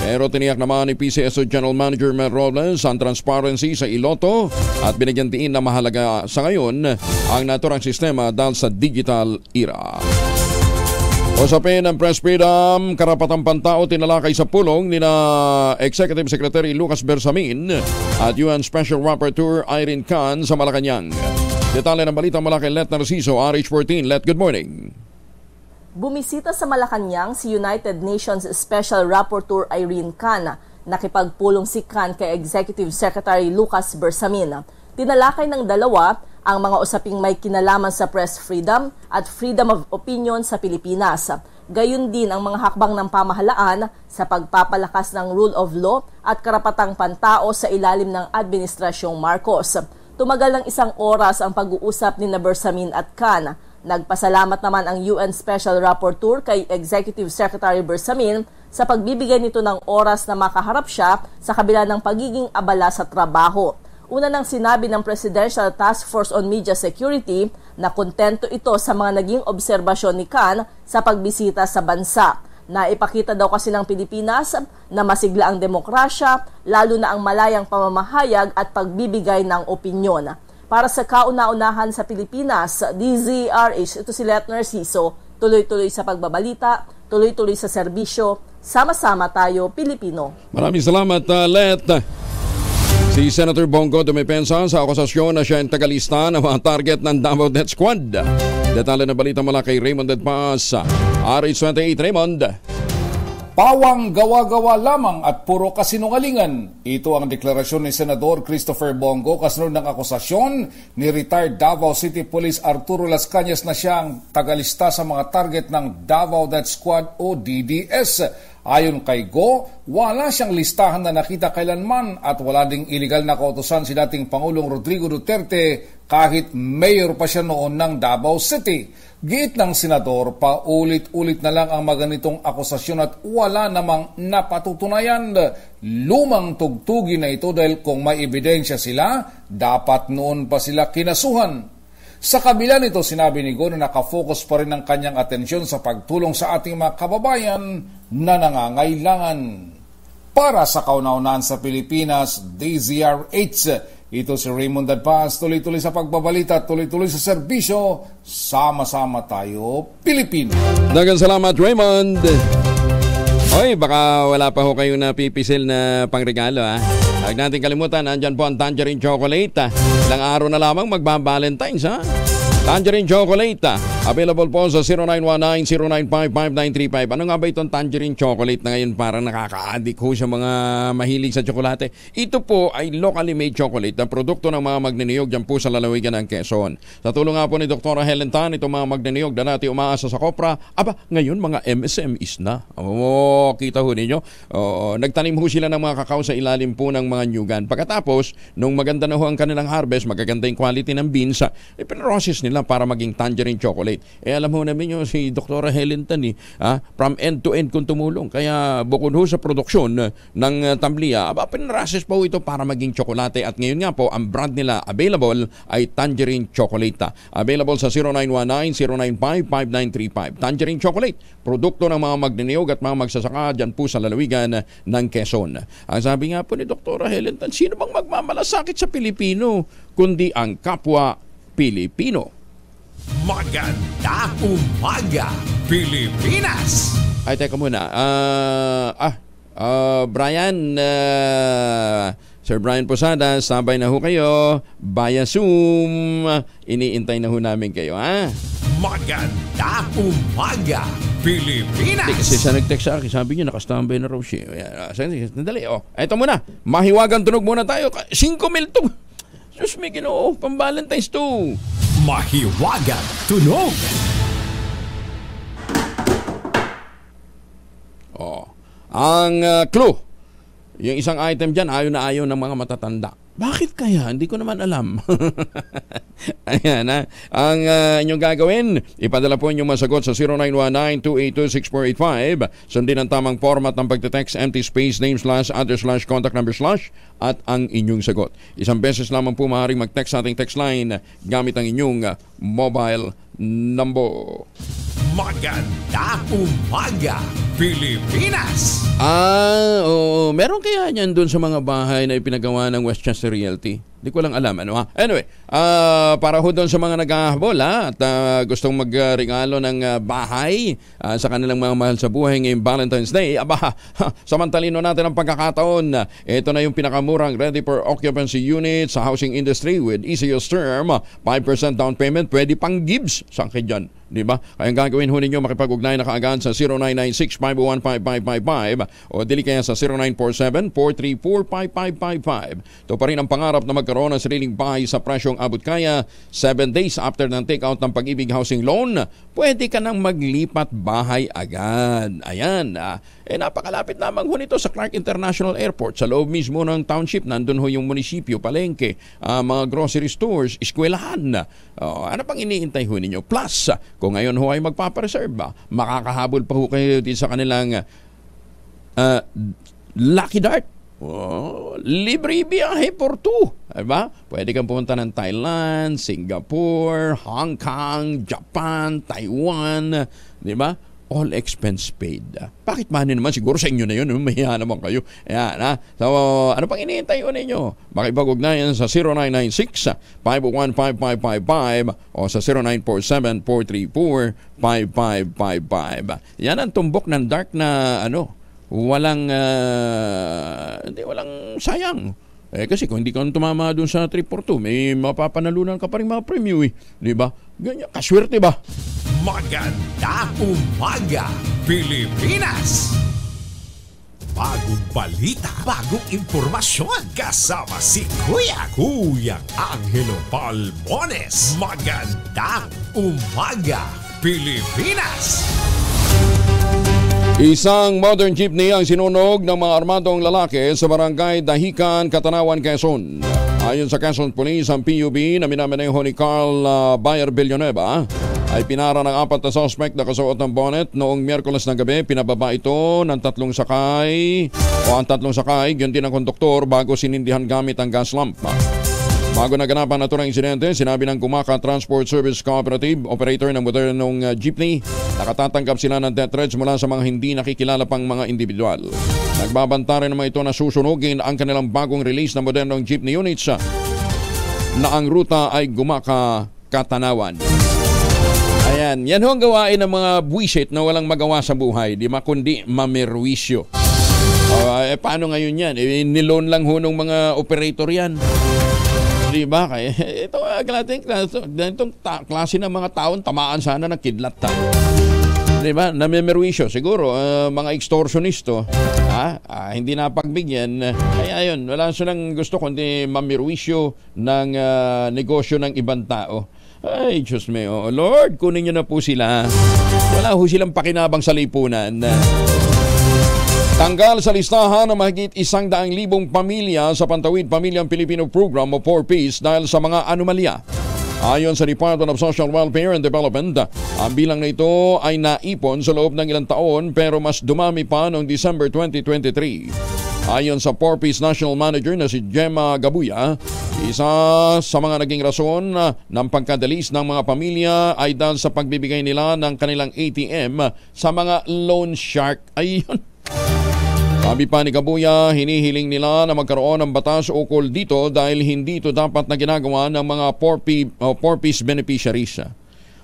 Pero tiniyak naman ni PCSO General Manager Mel Robles ang transparency sa iLotto at binigyan diin na mahalaga sa ngayon ang naturang sistema dahil sa digital era. Usapin ng press freedom, karapatang pantao tinalakay sa pulong ni Executive Secretary Lucas Bersamin at UN Special Rapporteur Irene Khan sa Malacanang. Detalye ng balita mula kay Let Narciso, RH14. Let, good morning. Bumisita sa Malacanang si United Nations Special Rapporteur Irene Khan. Nakipagpulong si Khan kay Executive Secretary Lucas Bersamin. Tinalakay ng dalawa ang mga usaping may kinalaman sa press freedom at freedom of opinion sa Pilipinas. Gayon din ang mga hakbang ng pamahalaan sa pagpapalakas ng rule of law at karapatang pantao sa ilalim ng Administrasyong Marcos. Tumagal ng 1 oras ang pag-uusap ni Bersamin at Khan. Nagpasalamat naman ang UN Special Rapporteur kay Executive Secretary Bersamin sa pagbibigay nito ng oras na makaharap siya sa kabila ng pagiging abala sa trabaho. Una nang sinabi ng Presidential Task Force on Media Security na kontento ito sa mga naging obserbasyon ni Khan sa pagbisita sa bansa. Naipakita daw kasi ng Pilipinas na masigla ang demokrasya, lalo na ang malayang pamamahayag at pagbibigay ng opinyon. Para sa kauna-unahan sa Pilipinas, DZRH, ito si Let Narciso, tuloy-tuloy sa pagbabalita, tuloy-tuloy sa serbisyo, sama-sama tayo Pilipino. Maraming salamat, Let. Si Senator Bongo dumipensa sa akusasyon na siya ang tagalista ng mga target ng Davao Death Squad. Detalye ng balita mula kay Raymond Edpas, RH28. Raymond. Pawang gawa-gawa lamang at puro kasinungalingan. Ito ang deklarasyon ni Senador Christopher Bongo kasunod ng akusasyon ni retired Davao City Police Arturo Las Cañas na siya ang tagalista sa mga target ng Davao Death Squad o DDS. Ayon kay Go, wala siyang listahan na nakita kailanman at wala ding iligal na kautusan si dating Pangulong Rodrigo Duterte kahit mayor pa siya noon ng Davao City. Giit ng senador, paulit-ulit na lang ang maganitong akusasyon at wala namang napatutunayan. Lumang tugtugi na ito dahil kung may ebidensya sila, dapat noon pa sila kinasuhan. Sa kabila nito, sinabi ni Go na nakafocus pa rin ang kanyang atensyon sa pagtulong sa ating mga kababayan na nangangailangan. Para sa kauna-unahan sa Pilipinas, DZRH, ito si Raymond Adpas, tuloy-tuloy sa pagbabalita, tuloy-tuloy sa serbisyo, sama-sama tayo, Pilipino. Dagang salamat, Raymond. Hoy, baka wala pa ho kayong napipisil na pangregalo, ha? Huwag natin kalimutan, nandyan po ang Tangerine Chocolate. Ilang araw na lamang magba-Valentine's, ha? Tangerine Chocolate, available po sa 0919-095-5935. Ano nga ba itong Tangerine Chocolate na ngayon parang nakaka-addict ho sa mga mahilig sa tsokolate? Ito po ay locally made chocolate na produkto ng mga magniniyog dyan po sa lalawigan ng Quezon. Sa tulong nga po ni Dr. Helen Tan, itong mga magniniyog na natin umaasa sa kopra, ngayon mga MSMEs na. Kita ho ninyo. Nagtanim ho sila ng mga kakao sa ilalim po ng mga nyugan. Pagkatapos, nung maganda na ho ang kanilang harvest, magaganda yung quality ng beans, pinrocess nila para maging tangerine chocolate. Alam mo namin yung si Dr. Helen Tan, from end to end kung tumulong. Kaya bukod ho sa produksyon ng tamblia, pinrases po ito para maging tsokolate. At ngayon nga po, ang brand nila available ay Tangerine Chocolate. Available sa 0919-095-5935. Tangerine Chocolate, produkto ng mga magniniyog at mga magsasaka dyan po sa lalawigan ng Quezon. Ang sabi nga po ni Dr. Helen Tan, sino bang magmamalasakit sa Pilipino kundi ang kapwa Pilipino? Magandang umaga, Pilipinas! Ay, teka muna. Brian, Sir Brian Posada, sabay na ho kayo. Via Zoom. Iniintay na ho namin kayo, ha? Magandang umaga, Pilipinas! Kasi siya nag-text sa akin, sabi niya nakastambay na raw siya. Sandali, Ito muna, mahiwagang tunog muna tayo. 5,000 to. Diyos may Ginoo, pang-Valentine's to. Mahiwagang tunog. Ang clue, yung isang item dyan, ayaw na ayaw ng mga matatanda. Bakit kaya? Hindi ko naman alam. Ayan ha. Ang inyong gagawin, ipadala po inyong masagot sa 0919-282-6485. Sundin ang tamang format ng pagte-text, empty space, name / address / contact number / at ang inyong sagot. Isang beses lamang po maaaring mag-text sa ating text line gamit ang inyong mobile number. Magandang umaga, Pilipinas! Meron kaya niyan doon sa mga bahay na ipinagawa ng Westchester Realty? Hindi ko lang alam. Anyway, para ho doon sa mga naghahabol at gustong magregalo ng bahay sa kanilang mga mahal sa buhay ngayong Valentine's Day, samantalino natin ang pagkakataon. Ito na yung pinakamurang ready for occupancy unit sa housing industry with easiest term, 5% down payment, pwede pang Gibbs. Sangkin dyan. Diba? Kaya ang gagawin ho ninyo, makipag-ugnay na kaagad sa 0996-501-5555 o dili kaya sa 0947-434-5555. Ito pa rin ang pangarap na magkaroon ng sariling bahay sa presyong abot kaya. 7 days after ng take-out ng Pag-ibig Housing Loan, pwede ka nang maglipat bahay agad. Ayan. Napakalapit lamang ho nito sa Clark International Airport. Sa loob mismo ng township, nandun ho yung munisipyo, palengke, mga grocery stores, eskwelahan. Ano pang iniintay ho ninyo? Plus, kung ngayon ho ay magpapareserve, makakahabol pa ho kayo din sa kanilang Lucky Dart. Libre biyahe for 2. Diba? Pwede kang pumunta ng Thailand, Singapore, Hong Kong, Japan, Taiwan. Diba? All expense paid. Bakit mani naman? Siguro sa inyo na yun. Mahiya naman kayo. Ayan, ha? So, ano pang iniintay yun ninyo? Makipag-ugnayan sa 0996-501-5555 o sa 0947-434-5555. Yan ang tumbok ng dark na walang sayang. Kasi kung hindi ka tumama doon sa 342, may mapapanalunan ka pa rin mga premyo Di ba? Ganyan, kaswerte ba? Magandang umaga, Pilipinas! Bagong balita, bagong impormasyon. Kasama si Kuya Angelo Palmones. Magandang umaga, Pilipinas! Isang modern jeepney ang sinunog ng mga armadong lalaki sa barangay Dahican, Katanawan, Quezon. Ayon sa Quezon Police, ang PUB na minamaneho ni Carl Bayer Villanueva ay pinara ng 4 na suspect na kasuot ng bonnet noong Miyerkules ng gabi. Pinababa ito ng 3 sakay ang 3 sakay, yun din ang konduktor bago sinindihan gamit ang gas lamp. Bago naganapan na ito ng insidente, sinabi ng Kumaka Transport Service Cooperative, operator ng modernong jeepney, nakatatanggap sila ng death threats mula sa mga hindi nakikilala pang mga individual. Nagbabanta rin naman ito na susunugin ang kanilang bagong release na modernong jeepney units na ang ruta ay Gumaka, Katanawan. Ayan, yan ho ang gawain ng mga buwisit na walang magawa sa buhay, di kundi mamerwisyo. Paano ngayon yan? Niloan lang ho ng mga operator yan. Diba? Kaya ito itong klase ng mga taon tamaan sana ng kidlat. Diba? Namemerwisyo. Siguro mga extortionisto hindi napagbigyan. Kaya yun, wala silang gusto kundi mamerwisyo ng negosyo ng ibang tao. Ay, Diyos mio. Lord, kunin nyo na po sila. Wala ho silang pakinabang sa lipunan. Tanggal sa listahan ng mahigit 100,000 pamilya sa Pantawid Pamilyang Pilipino Program o 4Ps dahil sa mga anomalya. Ayon sa Department of Social Welfare and Development, ang bilang na ito ay naipon sa loob ng ilang taon pero mas dumami pa noong December 2023. Ayon sa 4Ps National Manager na si Gemma Gabuya, isa sa mga naging rason ng pagkadalis ng mga pamilya ay dahil sa pagbibigay nila ng kanilang ATM sa mga loan shark. Ayun. Sabi pa ni Gabuya, hinihiling nila na magkaroon ng batas ukol dito dahil hindi ito dapat na ginagawa ng mga 4Ps beneficiaries.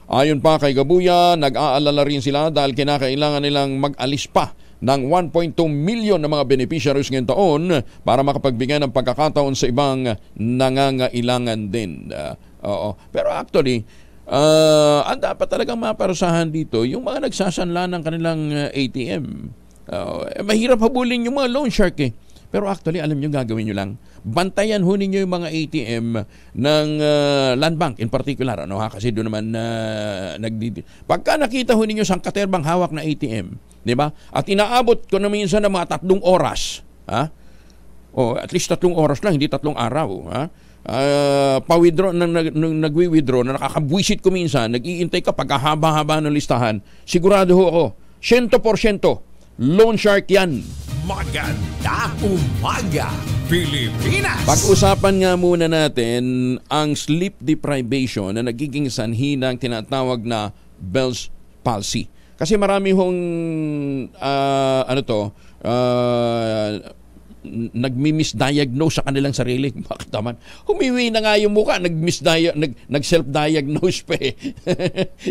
Ayon pa kay Gabuya, nag-aalala rin sila dahil kinakailangan nilang mag-alis pa ng 1.2 milyon na mga beneficiaries ngayong taon para makapagbigay ng pagkakataon sa ibang nangangailangan din. Pero actually, ang dapat talagang maparusahan dito, yung mga nagsasanla ng kanilang ATM. Mahirap habulin yung mga loan shark Pero actually, alam nyo, gagawin nyo lang. Bantayan ho ninyo yung mga ATM ng Land Bank in particular. Kasi doon naman pagka nakita ho ninyo sang katerbang hawak na ATM, di ba? At inaabot ko na minsan ng mga 3 oras. At least 3 oras lang, hindi 3 araw. Ha? Pa-withdraw, nagwi-withdraw, na nakakabwisit ko minsan, nag-iintay ka pagkahaba-haba ng listahan, sigurado ho ako, 100% loan shark yan. Maganda umaga, Pilipinas! Pag-usapan nga muna natin ang sleep deprivation na nagiging sanhi ng tinatawag na Bell's palsy. Kasi marami hong nagmi-misdiagnose sa kanilang sarili. Bakit naman? Humiwi na nga yung mukha, nag-self-diagnose pa eh.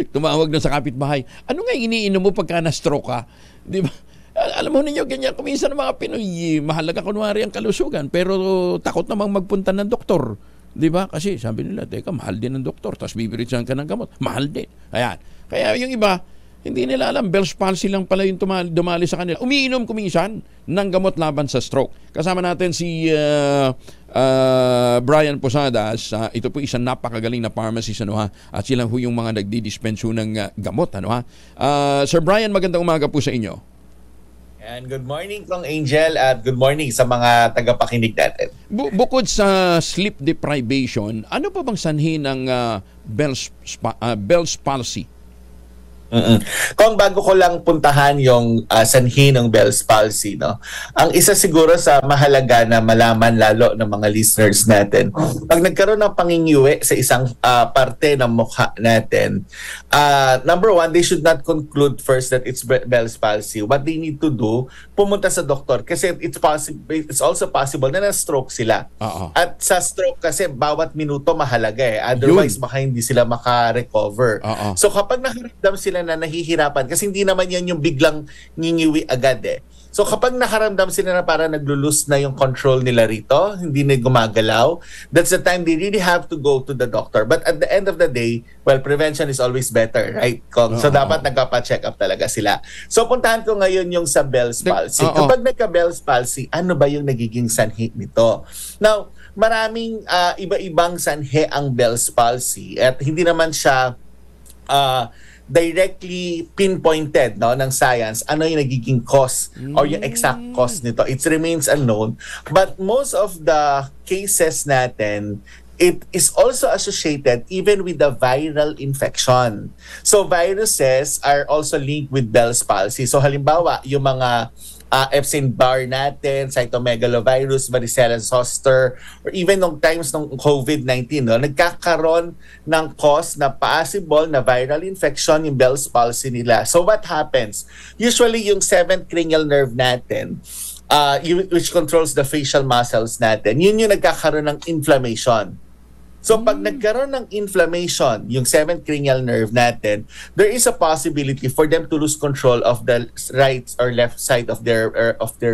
Tumawag na sa kapitbahay. Ano nga iniinom mo pagka na-stroke ka? Di ba? Alam mo ninyo, ganyan kuminsan ng mga Pinoy, mahalaga kunwari ang kalusugan, pero takot namang magpunta ng doktor. Di ba? Kasi sabi nila, teka, mahal din ng doktor, tapos bibiritsahan ka ng gamot. Mahal din. Ayan. Kaya yung iba, hindi nila alam, Bell's palsy lang pala yung dumali sa kanila. Umiinom kuminsan ng gamot laban sa stroke. Kasama natin si Brian Posadas. Ito po isang napakagaling na pharmacist, at sila po yung mga nagdidispenso ng gamot. Sir Brian, magandang umaga po sa inyo. And good morning, Kong Angel, at good morning sa mga tagapakinig natin. Bukod sa sleep deprivation, ano pa bang sanhi ng Bell's palsy? Kung bago ko lang puntahan yung sanhi ng Bell's palsy, no? Ang isa siguro sa mahalaga na malaman lalo ng mga listeners natin, pag nagkaroon ng pangingiwi sa isang parte ng mukha natin, number one, they should not conclude first that it's Bell's palsy. What they need to do, pumunta sa doktor kasi it's also possible na na-stroke sila. At sa stroke kasi bawat minuto mahalaga eh. Otherwise baka hindi sila maka-recover. So kapag nakaramdam sila na nahihirapan, kasi hindi naman yan yung biglang ngingiwi agad eh. So kapag nakaramdam sila na para naglulus na yung control nila rito, hindi na gumagalaw, that's the time they really have to go to the doctor. But at the end of the day, well, prevention is always better, right? So dapat nagpa-check up talaga sila. So puntahan ko ngayon yung sa Bell's palsy. Kapag nagka-Bell's palsy, ano ba yung nagiging sanhi nito? Now, maraming iba-ibang sanhi ang Bell's palsy at hindi naman siya directly pinpointed ng science ano yung nagiging cause or yung exact cause nito. It remains unknown. But most of the cases natin, it is also associated even with the viral infection. So viruses are also linked with Bell's palsy. So halimbawa, yung mga Epstein-Barr natin, cytomegalovirus, varicella zoster, or even nung times ng COVID-19, nagkakaroon ng cause na possible na viral infection yung Bell's palsy nila. So what happens? Usually yung 7th cranial nerve natin, which controls the facial muscles natin, yun yung nagkakaroon ng inflammation. So pag nagkaroon ng inflammation, yung 7th cranial nerve natin, there is a possibility for them to lose control of the right or left side of their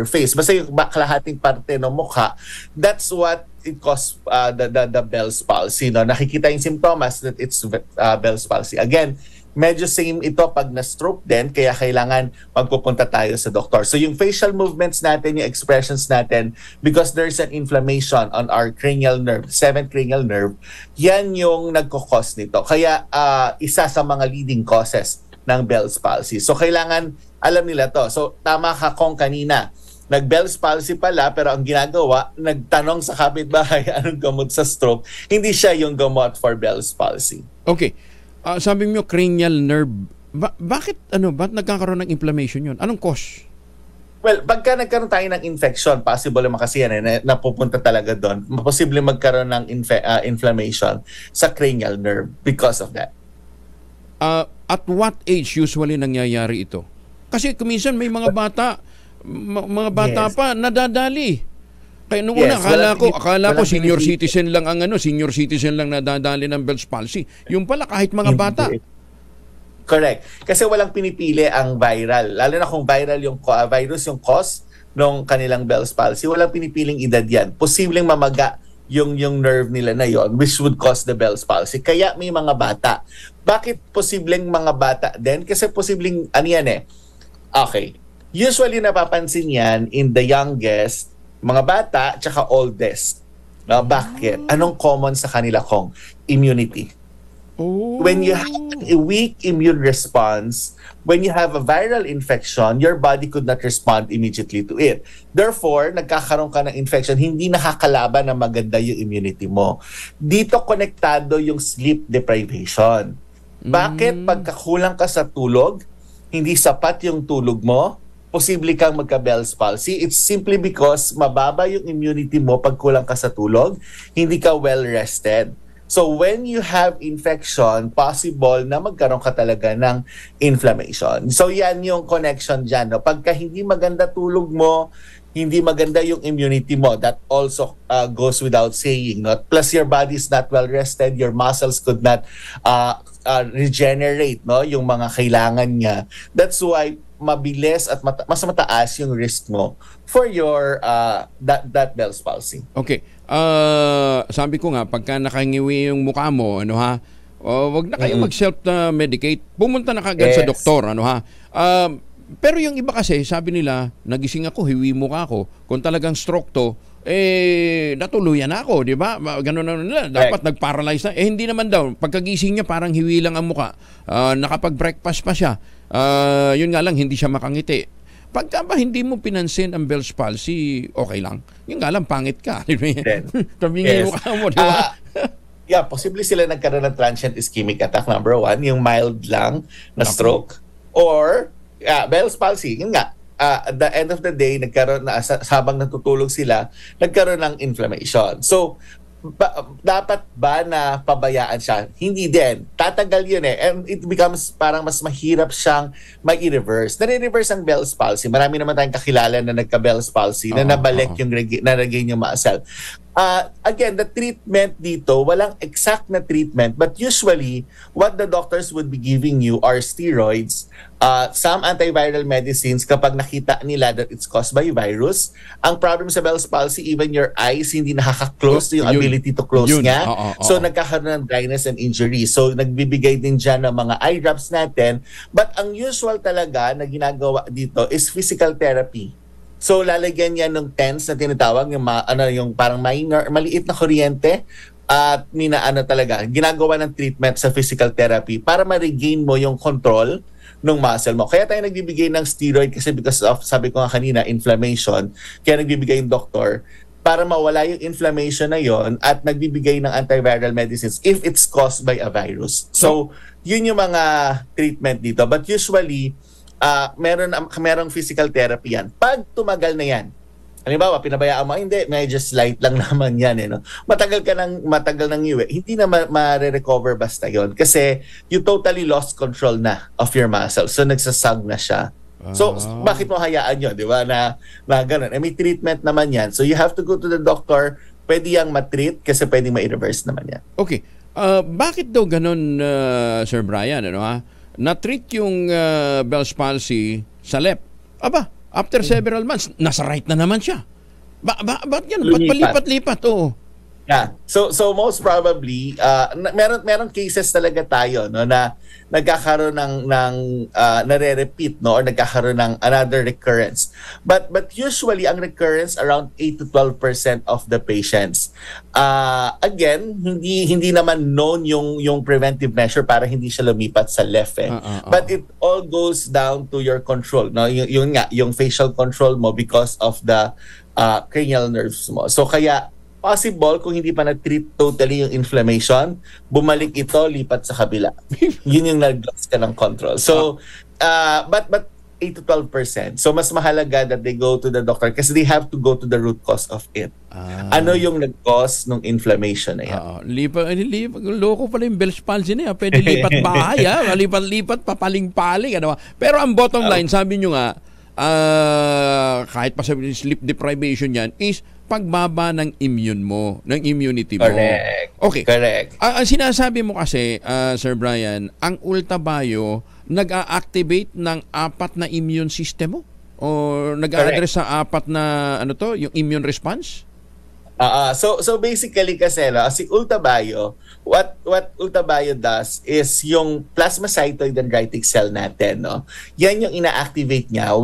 face. Basta yung kalahating parte ng mukha, that's what it causes the Bell's palsy. Nakikita yung symptoms that it's Bell's palsy. Again, medyo same ito pag na-stroke din, kaya kailangan magpupunta tayo sa doktor. So yung facial movements natin, yung expressions natin, because there's an inflammation on our cranial nerve, 7th cranial nerve, yan yung nagkukos nito. Kaya isa sa mga leading causes ng Bell's palsy. So kailangan alam nila to. So tama ka kung kanina, nag-Bell's palsy pala, pero ang ginagawa, nagtanong sa kapitbahay anong gamot sa stroke, hindi siya yung gamot for Bell's palsy. Okay. Sabi mo cranial nerve. Bakit nagkakaroon ng inflammation yun? Anong cause? Well, pagka nagkaroon tayo ng infection, possible naman kasi yan napupunta talaga doon. Posible magkaroon ng inflammation sa cranial nerve because of that. At what age usually nangyayari ito? Kasi kuminsan may mga bata yes, pa nadadali. Kaya nung una, akala ko senior citizen lang nadadali ng Bell's palsy. Yung pala kahit mga bata. Correct. Kasi walang pinipili ang viral. Lalo na kung viral yung virus, yung cause ng kanilang Bell's palsy, walang pinipiling edad yan. Posibleng mamaga yung nerve nila na yon, which would cause the Bell's palsy. Kaya may mga bata. Bakit posibleng mga bata din? Kasi posibleng, okay. Usually napapansin yan in the youngest, mga bata, tsaka oldest. Bakit? Anong common sa kanila kong immunity? When you have a weak immune response, when you have a viral infection, your body could not respond immediately to it. Therefore, nagkakaroon ka ng infection, hindi nakakalaban na maganda yung immunity mo. Dito konektado yung sleep deprivation. Bakit pagkakulang ka sa tulog, hindi sapat yung tulog mo, posible kang magka-Bell's palsy? It's simply because mababa yung immunity mo pag kulang ka sa tulog, hindi ka well-rested. So when you have infection, possible na magkaroon ka talaga ng inflammation. So yan yung connection dyan. No? Pagka hindi maganda tulog mo, hindi maganda yung immunity mo, that also goes without saying. No? Plus your body is not well rested, your muscles could not regenerate, no? Yung mga kailangan niya. That's why mabilis at mas mataas yung risk mo for your that Bell's palsy. Okay. Sabi ko nga, pagka nakangiwi yung mukha mo, wag na kayo mag-self-medicate. Pumunta na kagad sa doktor, pero yung iba kasi, sabi nila, nagising ako, hiwi mukha ko. Kung talagang stroke to, natuluyan na ako, di ba? Ganun na nila. Dapat nag-paralyze na. Hindi naman daw. Pagkagising niya, parang hiwi lang ang mukha. Nakapag-breakfast pa siya. Yun nga lang, hindi siya makangiti. Pagka ba hindi mo pinansin ang Bell's palsy, okay lang. Yung nga lang, pangit ka. Tabingin mo ka mo, di ba? Yeah, possibly sila nagkaroon ng transient ischemic attack, number 1, yung mild lang na stroke. Or, Bell's palsy, yun nga, at the end of the day, nagkaroon na, habang natutulog sila, nagkaroon ng inflammation. So, dapat ba na pabayaan siya? Hindi din. Tatagal yun eh. And it becomes parang mas mahirap siyang mag-reverse. Nare-reverse ang Bell's palsy. Marami naman tayong kakilala na nagka-Bell's palsy na nabalik yung na-regain yung muscle. Again, the treatment dito, walang exact na treatment, but usually, what the doctors would be giving you are steroids, some antiviral medicines kapag nakita nila that it's caused by virus. Ang problem sa Bell's palsy, even your eyes, hindi nakaka-close yung ability to close niya. So, nagkakaroon ng dryness and injury. So, nagbibigay din dyan ng mga eye drops natin. But ang usual talaga na ginagawa dito is physical therapy. So lalagyan niya ng TENS na tinatawag yung parang maliit na kuryente at talaga ginagawa ng treatment sa physical therapy para ma-regain mo yung control ng muscle mo. Kaya tayo nagbibigay ng steroid kasi because of, sabi ko nga kanina, inflammation. Kaya nagbibigay yung doktor para mawala yung inflammation na yon at nagbibigay ng antiviral medicines if it's caused by a virus. So yun yung mga treatment dito. But usually merong physical therapy yan. Pag tumagal na yan, halimbawa, pinabayaan mo, hindi, medyo slight lang naman yan. No? Matagal ng iwi, hindi na ma-recover basta yon kasi you totally lost control na of your muscle. So, nagsasag na siya. So, bakit mo hayaan yun, di ba, na ganun? May treatment naman yan. So, you have to go to the doctor. Pwede yang matreat kasi pwede ma-reverse naman yan. Okay. Bakit daw ganun, Sir Brian, na-treat yung Bell's palsy sa left? Aba, after several months, nasa right na naman siya. Ba't yan? Ba't palipat-lipat? Oo. Yeah. So most probably, meron cases talaga tayo na nagkakaroon ng nare-repeat or nagkakaroon ng another recurrence. But usually ang recurrence around 8 to 12% of the patients. Again, hindi naman known yung preventive measure para hindi siya lumipat sa left But it all goes down to your control, no? Yung facial control mo because of the cranial nerves mo. So kaya possible kung hindi pa na-treat totally yung inflammation, bumalik ito, lipat sa kabila. Yun yung nag-loss ka ng control. So, but 8 to 12%. So, mas mahalaga that they go to the doctor kasi they have to go to the root cause of it. Ano yung nag-cause ng inflammation na yan? Loko pala yung Bell's palsy na yan. Pwede lipat bahay, lipat-lipat, papaling-paling. Pero ang bottom line, sabi nyo nga, kahit pa sa sleep deprivation yan, is pagbaba ng immunity mo. Correct. Okay. Correct. Ang sinasabi mo kasi, Sir Brian, ang Ultabio nag-a-activate ng 4 na immune system mo? O nag-a-address sa 4 na yung immune response? So basically kasi si Ultabio, what Ultabio does is yung plasmacytoid dendritic cell natin, no? Yan yung ina-activate niya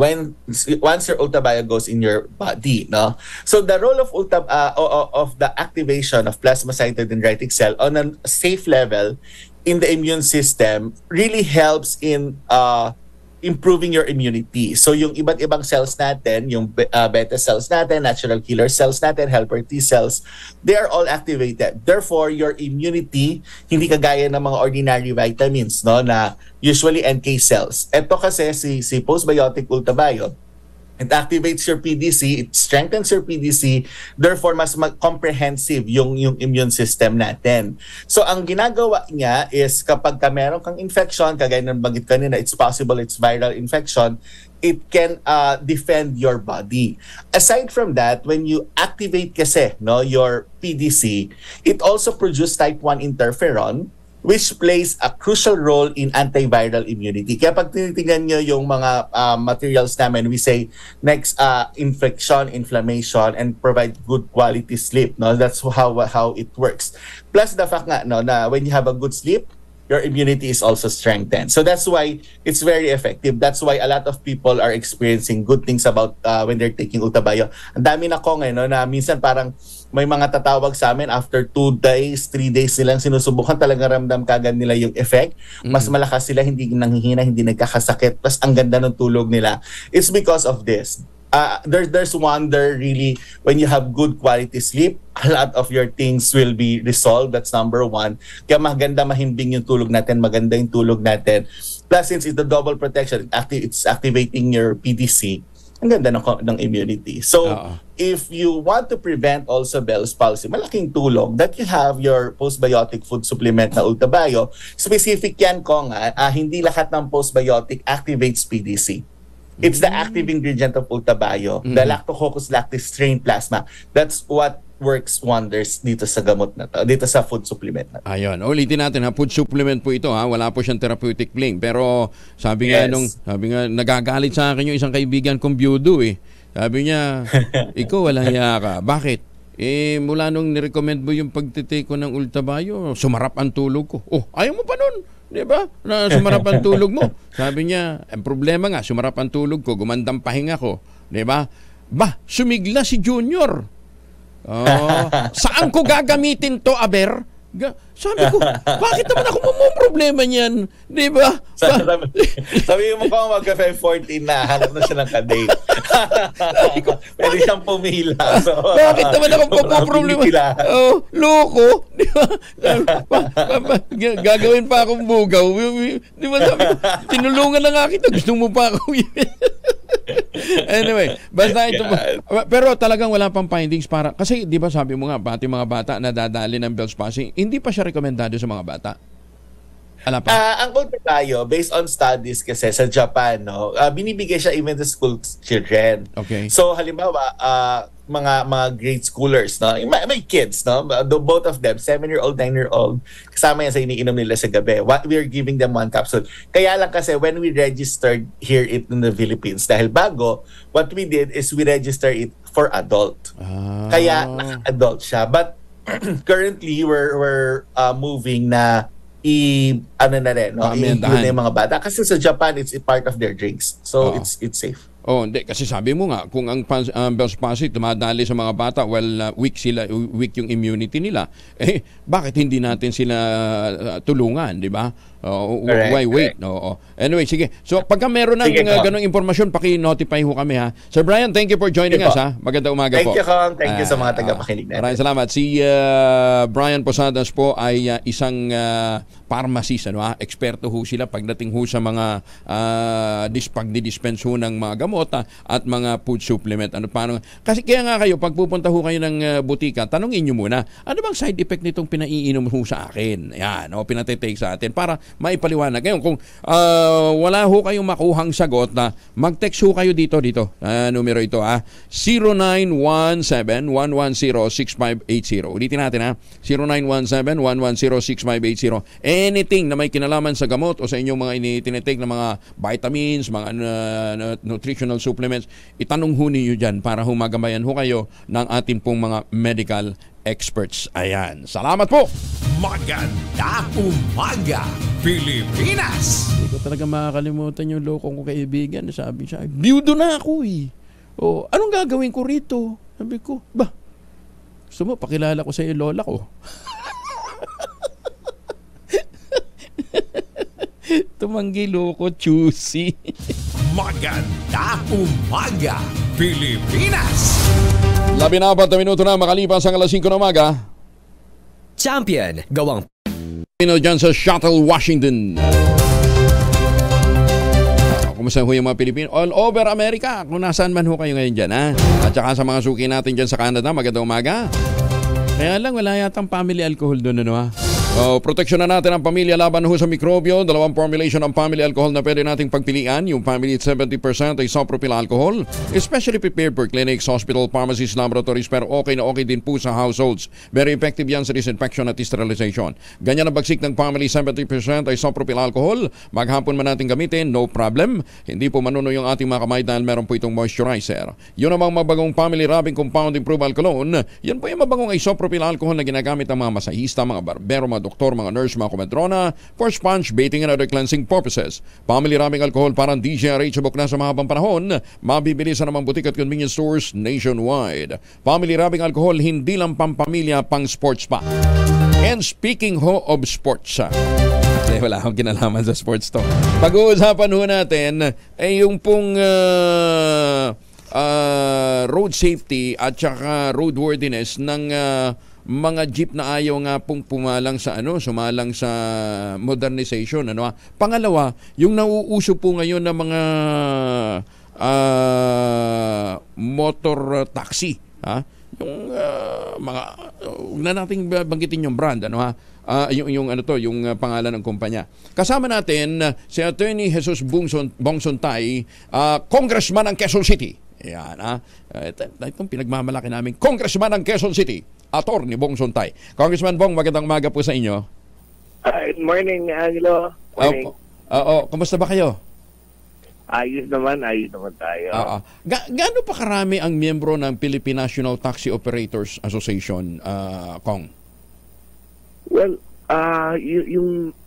once your Ultabio goes in your body, no? So the role of of the activation of plasmacytoid dendritic cell on a safe level in the immune system really helps in improving your immunity. So yung iba't ibang cells natin, yung beta cells natin, natural killer cells natin, helper T cells, they are all activated. Therefore, your immunity, hindi kagaya ng mga ordinary vitamins, no, na usually NK cells. Ito kasi si postbiotic Ultabio, it activates your PDC, it strengthens your PDC, therefore mas comprehensive yung immune system natin. So ang ginagawa niya is kapag meron kang infection, kagaya ng banggit kanina, it's possible it's viral infection, it can defend your body. Aside from that, when you activate kasi your PDC, it also produces type 1 interferon, which plays a crucial role in antiviral immunity. Kaya pag tinitingnan nyo yung mga materials namin, we say next infection, inflammation, and provide good quality sleep. No, that's how it works. Plus the fact nga na when you have a good sleep, your immunity is also strengthened. So that's why it's very effective. That's why a lot of people are experiencing good things about when they're taking Ultabio. Ang dami na ko ngayon na minsan parang may mga tatawag sa amin after 2 days, 3 days silang sinusubukan, talaga ramdam kagad nila yung effect. Mas malakas sila, hindi nanghihina, hindi nagkakasakit. Plus ang ganda ng tulog nila. It's because of this. There's wonder really when you have good quality sleep, a lot of your things will be resolved. That's number one. Kaya maganda, mahimbing yung tulog natin, maganda yung tulog natin. Plus since it's the double protection, it's activating your PDC. Ang ganda ng immunity. So if you want to prevent also Bell's palsy, malaking tulong that you have your postbiotic food supplement na Ultabio. Specific yan ko nga, hindi lahat ng postbiotic activates PDC. It's the active ingredient of Ultabio, the Lactococcus lactis strain plasma. That's what works wonders dito sa gamot na to, dito sa food supplement na to. Ayun, ulitin natin food supplement po ito wala po siyang therapeutic claim. Pero sabi nga nagagalit sa akin yung isang kaibigan kong biyudo Sabi niya, ikaw walang hiya ka. Bakit? Mula nung nirecommend mo yung pagtitake ko ng Ultabio, sumarap ang tulog ko. Ayaw mo pa nun? Di ba? Na sumarap ang tulog mo. Sabi niya, ang problema nga, sumarap ang tulog ko, gumandang pahinga ko. Di ba? Sumigla si Junior. Saan ko gagamitin to, Aber? Sabi ko, bakit naman ako problema niyan? Di ba? Sabi mo ko magka-14 na, hanap na siya ng kadate. Pwede siyang pumila. So, bakit naman ako problema? Loko. Di ba? Gagawin pa akong bugaw. Di ba sabi ko, tinulungan na nga kita. Gusto mo pa ako. Anyway, basta ito. Pero talagang wala pang findings para, kasi di ba sabi mo nga, pati mga bata na dadali ng Bell's palsy, hindi pa siya rekomendado sa mga bata. Alam pa? Ang Ultabio, based on studies kasi sa Japan, binibigay siya even to school children. Okay. So halimbawa, mga grade schoolers, may kids, both of them, 7-year-old, 9-year-old, kasama yan sa iniinom nila sa gabi. We're giving them 1 capsule. Kaya lang kasi when we registered here in the Philippines, dahil bago, what we did is we register it for adult. Kaya naka-adult siya. But currently, we're moving na i-include na yung mga bata. Kasi sa Japan, it's a part of their drinks. So, it's safe. Hindi. Kasi sabi mo nga, kung ang Bell's palsy tumadali sa mga bata, weak yung immunity nila, bakit hindi natin sila tulungan, di ba? Why wait? Anyway, sige. So, pagka meron ng ganong informasyon, paki-notify ho kami, ha? Sir Brian, thank you for joining us, ha? Magandang umaga po. Thank you, Kong. Thank you sa mga tagapakinig natin. Maraming salamat. Si Brian Posadas po ay isang pharmacist, eksperto ho sila pagdating ho sa mga pagdidispense ho ng mga gamot at mga food supplement. Kasi kaya nga kayo, pag pupunta ho kayo ng butika, tanongin nyo muna, ano bang side effect nitong pinaiinom ho sa akin? Yan, pinatitake sa atin para maipaliwanag. Ngayon, kung wala ho kayong makuhang sagot, mag-text ho kayo dito. Numero ito, 0917-110-6580. Ulitin natin, 0917-110-6580. Anything na may kinalaman sa gamot o sa inyong mga tinitake na mga vitamins, mga nutritional supplements, itanong ho ninyo dyan para humagamayan ho kayo ng ating pong mga medical experts. Ayan. Salamat po! Magandang umaga, Pilipinas! Hindi ko talaga makakalimutan yung lokong ko kaibigan. Sabi siya, biyudo na ako anong gagawin ko rito? Sabi ko, gusto mo, pakilala ko sa iyo lola ko. Tumanggi loko, choosy. Maganda umaga, Pilipinas! 14 na minuto na makalipas ang alas 5 ng umaga. Champion, gawang Pino dyan sa Shuttle, Washington. Kumusta ho yung mga Pilipino? All over America, kung nasaan man ho kayo ngayon dyan, ha? At saka sa mga suki natin dyan sa Canada, magandang umaga. Kaya lang, wala yatang family alcohol doon, ano ha? Proteksyon na natin ang pamilya laban ho sa mikrobyo. Dalawang formulation ng family alcohol na pwede nating pagpilian. Yung family 70% ay isopropyl alcohol, especially prepared for clinics, hospital, pharmacies, laboratories, pero okay na okay din po sa households. Very effective yan sa disinfection at sterilization. Ganyan ang bagsik ng family 70% ay isopropyl alcohol. Maghapon man natin gamitin, no problem. Hindi po manuno yung ating mga kamay dahil meron po itong moisturizer. Yun namang mabagong family rubbing compound improved alcohol. Yan po yung mabagong isopropyl alcohol na ginagamit ng mga masahista, mga barbero, mga doktor, mga nurse, mga komedrona for sponge, bathing, and other cleansing purposes. Family rubbing alcohol parang DZRH book na sa mahabang panahon. Mabibili sa namang butik at convenience stores nationwide. Family rubbing alcohol, hindi lang pampamilya, pang sports pa. And speaking ho of sports, wala akong kinalaman sa sports to. Pag-uusapan ho natin ay yung pong road safety at saka roadworthiness ng mga jeep na ayaw nga pong sumalang sa modernization, Pangalawa, yung nauuso po ngayon ng mga motor taxi, yung mga huwag na nating banggitin yung brand, yung pangalan ng kumpanya. Kasama natin si Attorney Jesus Bongsontay, Congressman ng Quezon City. Yan, itong pinagmamalaki namin, Congressman ng Quezon City, Attorney Bongsontay. Congressman Bong, magandang umaga po sa inyo. Good morning, Angelo. Morning. Kumusta ba kayo? Ayos naman tayo. Gaano pa karami ang miyembro ng Philippine National Taxi Operators Association, Kong? Well,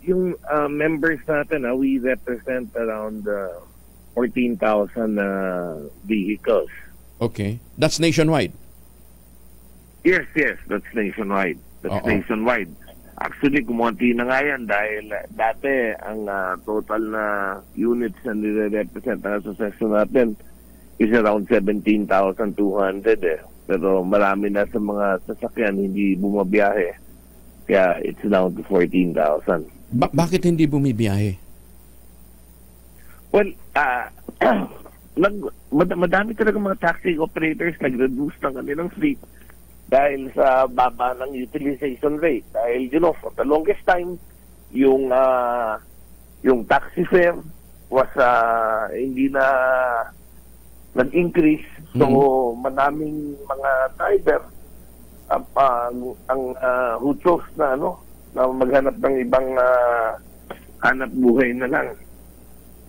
yung members natin, we represent around 14,000 vehicles. Okay. That's nationwide? Yes, that's nationwide. Nationwide. Actually, kumonti na nga yan dahil dati ang total na units na nire-represent ang association natin is around 17,200 Pero marami na sa mga sasakyan hindi bumabiyahe. Kaya it's down to 14,000. Bakit hindi bumibiyahe? Well, madami talaga mga taxi operators nag-reduce ng kanilang fleet dahil sa baba ng utilization rate. Dahil, for the longest time, yung taxi fare was hindi na nag-increase. So, maraming mga driver ang hutos na maghanap ng ibang hanap buhay na lang.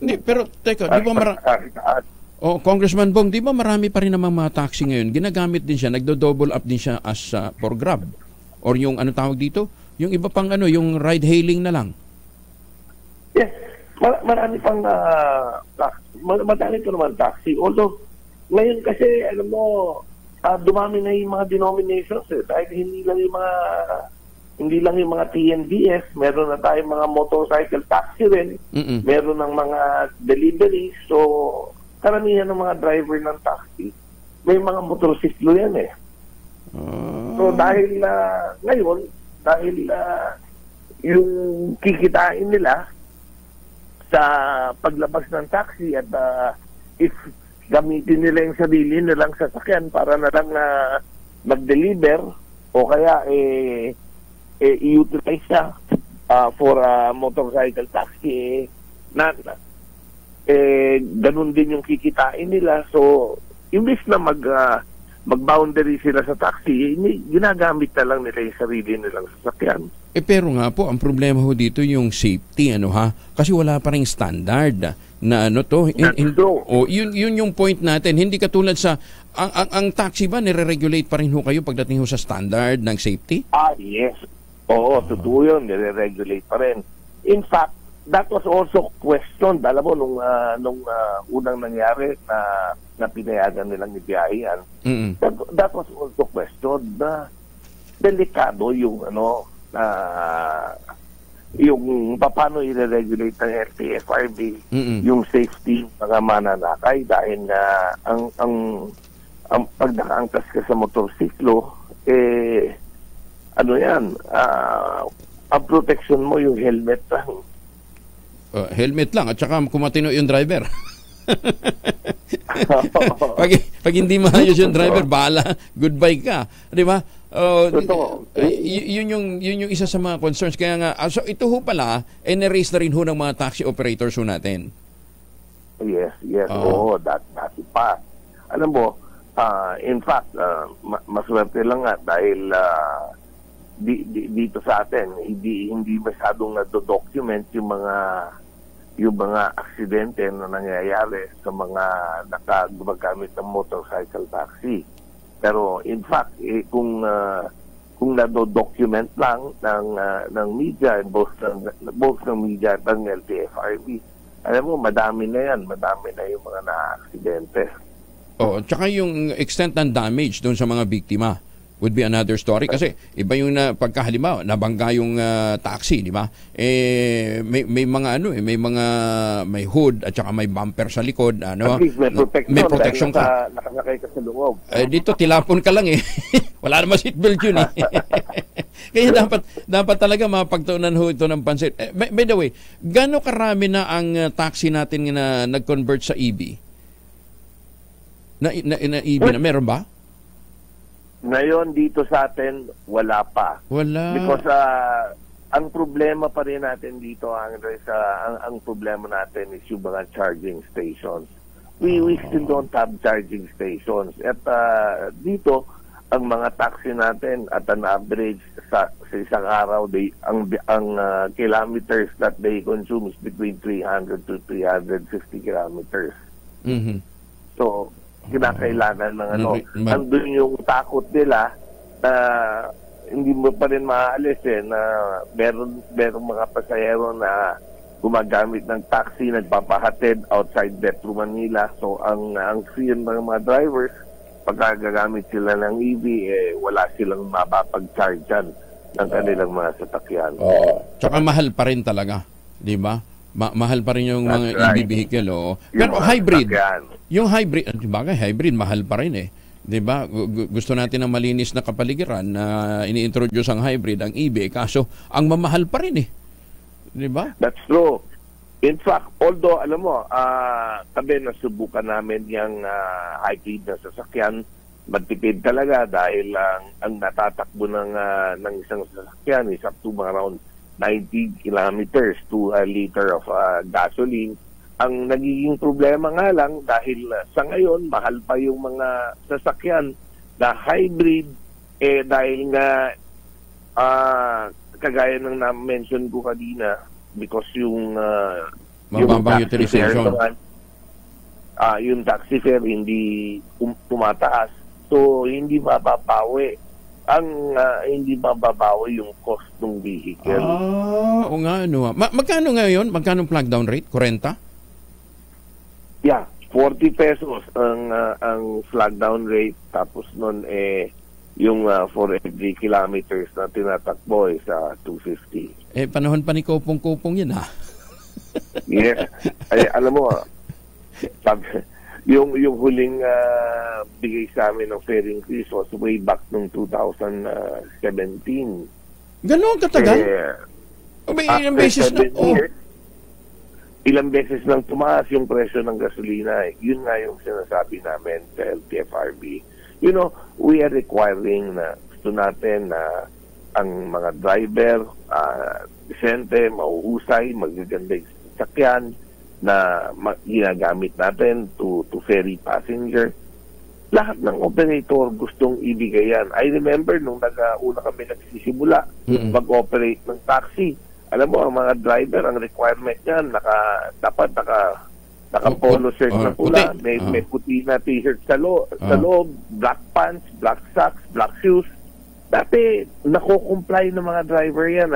Pero teka, di ba Congressman Bong, di ba marami pa rin namang mga taxi ngayon? Ginagamit din siya, nagdo-double up din siya as for Grab. Or yung tawag dito? Yung iba pang yung ride-hailing na lang. Yes, marami pang madami pa naman taxi. Although, ngayon kasi, dumami na yung mga denominations dahil hindi lang yung mga TNVS, meron na tayong mga motorcycle taxi rin, meron ng mga deliveries, so karamihan ng mga driver ng taxi, may mga motorsiklo yan So dahil ngayon, yung kikitain nila sa paglabas ng taxi at if gamitin nila yung sarili nilang sasakyan para na lang mag-deliver o kaya i-utilize siya for motorcycle taxi, ganun din yung kikitain nila. So, imbis na mag-boundary sila sa taxi, ginagamit na lang nila yung sarili nilang sasakyan. Pero nga po, ang problema ho dito yung safety, kasi wala pa ring standard na yun yung point natin. Hindi katulad sa ang taxi ba nire-regulate pa rin ho kayo pagdating ho sa standard ng safety? Yes. Oo, totoo yun, nire-regulate pa rin. In fact, that was also questioned, alam mo, nung unang nangyari na pinayagan nilang ibiyahe yan. That was also questioned na delikado yung yung paano i-regulate ng LTFRB yung safety ng mga mananakay dahil ang pag nakaangkas ka sa motorsiklo, ang protection mo yung helmet lang. Helmet lang at saka kumatino yung driver. pag hindi maayos yung driver, bahala, goodbye ka, di ba? Yun yung isa sa mga concerns. Kaya nga, so ito ho pala, na-raise na rin ho ng mga taxi operators ho natin. Yes. Oo, dati pa. Alam mo, in fact, maswerte lang nga dahil dito sa atin, hindi masyadong na-document yung mga aksidente na nangyayari sa mga gumagamit ng motorcycle taxi. Pero in fact, kung na-document lang ng media, both ng media at ng LTFRB, alam mo, madami na yung mga na-aksidente. Tsaka yung extent ng damage doon sa mga biktima would be another story. Kasi iba yung pagkahalimbawa, nabangga yung taxi, di ba? May hood at saka may bumper sa likod. May protection ka. Nakasakay ka sa loob. Dito, tilapon ka lang eh. Wala naman seatbelt yun eh. Kaya dapat talaga mapagtuunan ho ito ng pansin. By the way, gaano karami na ang taxi natin na nag-convert sa EV? Na EV na meron ba? Ngayon dito sa atin wala pa. Wala. Because ang problema pa rin natin dito, Andres, ang problema natin is yung mga charging stations. We still don't have charging stations. At dito ang mga taxi natin at an average sa isang araw, ang kilometers that they consume is between 300 to 350 kilometers. So kinakailangan ng andun yung takot nila na hindi mo pa rin maaalis na meron mga pasahero na gumagamit ng taxi, nagpapahatid outside Metro Manila. So ang fear ng mga drivers, pag gagamit sila ng EV, wala silang mapapag-chargean ng kanilang mga sasakyan. Tsaka mahal pa rin talaga, di ba? Mahal pa rin yung mga EV vehicle. Pero hybrid, yung hybrid, hybrid mahal pa rin eh. 'Di ba? Gusto natin ng malinis na kapaligiran na ini-introduce ang hybrid, ang EV, kaso ang mamahal pa rin eh. 'Di ba? That's true. In fact, although alam mo, nasubukan namin yung hybrid na sasakyan, matipid talaga dahil ang natatakbo ng isang sasakyan is up to around 90 kilometers to a liter of gasoline. Ang nagiging problema nga lang dahil sa ngayon mahal pa yung mga sasakyan na hybrid dahil nga kagaya ng na-mention ko kanina, because yung taxi fare yung taxi fare hindi tumataas, so hindi mababawi hindi mababawi yung cost ng vehicle. O nga, magkano ngayon? Magkano flag down rate? 40? Yeah, 40 pesos ang flag down rate. Tapos nun yung for every kilometers na tinatakbo is 250. Panahon pa ni Kopong-Kopong yun Yes. Alam mo, yung huling bigay sa amin ng fare increase was way back noong 2017. Gano'n katagal? Ilang beses na? Ilang beses lang tumaas yung presyo ng gasolina. Yun nga yung sinasabi namin sa LTFRB. You know, we are requiring na gusto natin na ang mga driver disente, mahuhusay, magaganda yung sasakyan na ginagamit natin to ferry passenger. Lahat ng operator gustong ibigay yan. I remember nung una kami nagsisimula mag-operate ng taxi. Alam mo, ang mga driver, ang requirement niyan, dapat naka-polo shirt na pula, may puti na t-shirt sa loob, black pants, black socks, black shoes. Dati, nako-comply ng mga driver yan,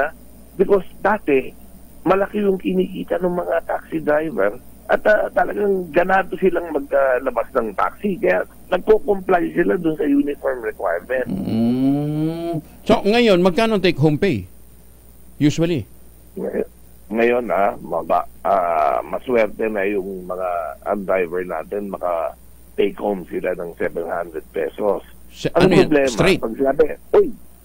because dati, malaki yung kinikita ng mga taxi driver at talagang ganado silang maglabas ng taxi. Kaya nagko-comply sila dun sa uniform requirement. So, ngayon, magkano take-home pay? Usually? ngayon maswerte na yung mga driver natin, maka take home sila ng 700 pesos. Ang problema, pag sinabi,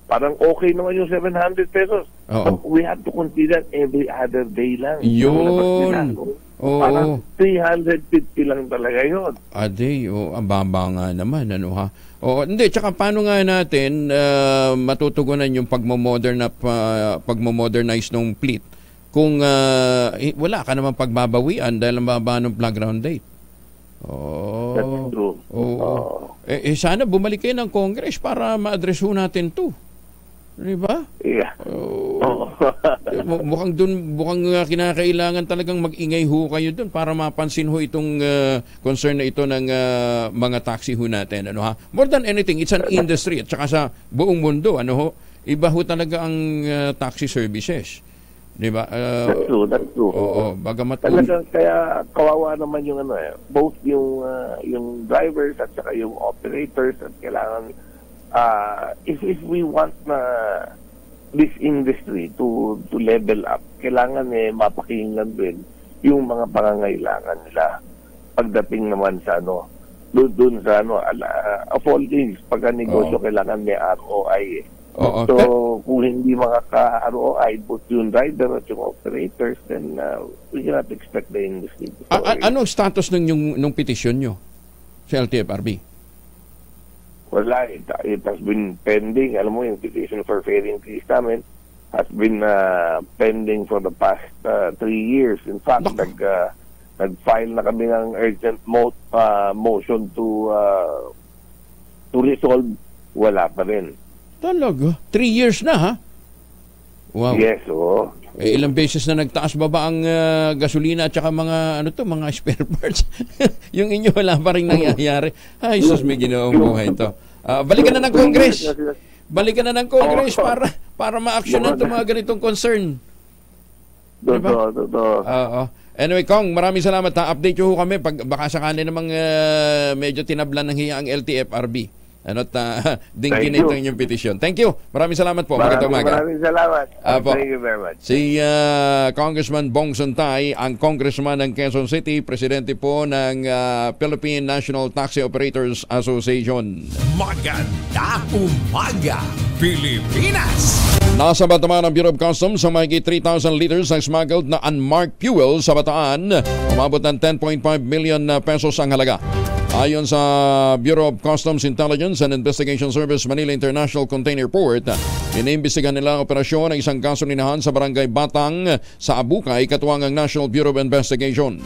parang okay naman yung 700 pesos. But we have to consider every other day lang. Yun. Parang 350 lang talaga yun. A day, ang baba nga naman, ano ha? Hindi, tsaka paano nga natin matutugunan yung pagmo-modernize ng fleet kung wala ka naman pagbabawian dahil ang baba ng plug round date. That's true. Sana bumalik kayo ng Congress para ma-address natin to. Di ba? Yeah. Mukhang kinakailangan talagang mag-ingay ho kayo dun para mapansin ho itong concern na ito ng mga taxi ho natin. Ano ha? More than anything, it's an industry at saka sa buong mundo. Ano ho? Iba ho talaga ang taxi services. Di ba? That's true. Bagamat talagang kaya kawawa naman yung both yung drivers at saka yung operators at kailangan if we want na this industry to level up, kailangan mapakinggan din yung mga pangangailangan nila pagdating naman sa doon sa of all things, pagka-negosyo kailangan may ROI So, kung hindi makaka-ROI, both yung driver at yung operators, then we cannot expect the industry. Anong status nung petisyon nyo sa LTFRB? Wala, it has been pending. Alam mo, yung petition for fair increase namin has been pending for the past 3 years. In fact, nag-file na kami ng urgent motion to resolve. Wala pa rin. Talaga? 3 years na, ha? Wow. Yes, oo. Ilang beses na nagtaas baba ang gasolina at saka mga mga spare parts. Yung inyo wala pa rin nangyayari. Ay, sus, may ginawang buhay ito. Balikan na ng Congress. Balikan na ng Congress para ma-actionan itong mga ganitong concern. Totoo. Anyway, Kong, maraming salamat. Update nyo kami pag baka sakali namang medyo tinablan ng hiya ang LTFRB. Dinggin na itong inyong petisyon. Thank you. Maraming salamat po. Maraming salamat. Thank you very much. Si Congressman Bong Sontay, ang congressman ng Quezon City, presidente po ng Philippine National Taxi Operators Association. Maganda umaga, Pilipinas! Nasa Bataan ang Bureau of Customs sa mahigit 3,000 liters ng smuggled na unmarked fuel sa Bataan. Umabot ng 10.5 million pesos ang halaga. Ayon sa Bureau of Customs Intelligence and Investigation Service Manila International Container Port, inimbestigahan nila ang operasyon ng isang gasolinahan sa Barangay Batang sa Abukay, katuwang ang National Bureau of Investigation.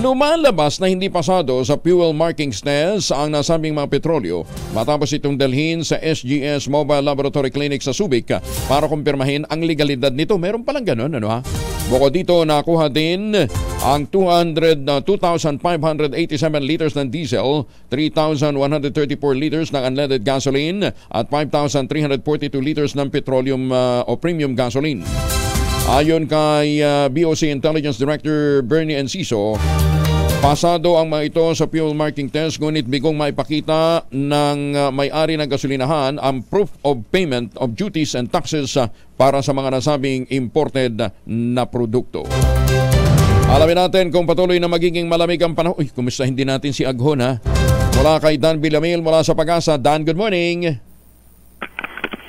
Lumalabas na hindi pasado sa fuel marking test ang nasabing mga petrolyo matapos itong dalhin sa SGS Mobile Laboratory Clinic sa Subic para kumpirmahin ang legalidad nito. Meron palang ganun, ha? Bukod dito, nakuha din ang 2,587 liters ng diesel, 3,134 liters ng unleaded gasoline at 5,342 liters ng petroleum o premium gasoline. Ayon kay BOC Intelligence Director Bernie Enciso, pasado ang mga ito sa fuel marking test, ngunit bigong maipakita ng may-ari ng gasolinahan ang proof of payment of duties and taxes para sa mga nasabing imported na produkto. Alamin natin kung patuloy na magiging malamig ang panahon. Kumusta hindi natin si Aghon, ha? Mula kay Dan Villamil mula sa Pag-asa. Dan, good morning.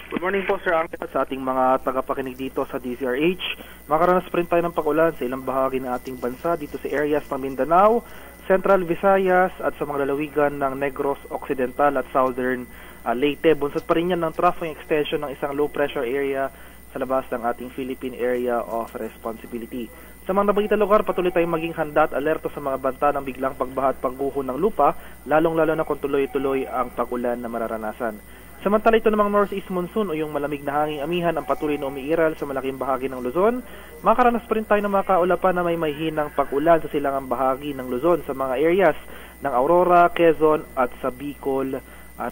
Good morning po, Sir Angel, sa ating mga tagapakinig dito sa DZRH. Makaranas pa rin tayo ng pag-ulan sa ilang bahagi ng ating bansa dito sa areas ng Mindanao, Central Visayas at sa mga lalawigan ng Negros Occidental at Southern Leyte. Bunsod pa rin yan ng troughing extension ng isang low pressure area sa labas ng ating Philippine Area of Responsibility. Sa mga nabagitang lugar, patuloy tayong maging handa at alerto sa mga banta ng biglang pagbaha at pagguho ng lupa, lalong-lalo na kung tuloy-tuloy ang pag-ulan na mararanasan. Samantala ito namang northeast monsoon o yung malamig na hanging amihan ang patuloy na umiiral sa malaking bahagi ng Luzon. Makaranas pa rin tayo ng mga kaulapan na may mahinang pag-ulan sa silangang bahagi ng Luzon sa mga areas ng Aurora, Quezon at sa Bicol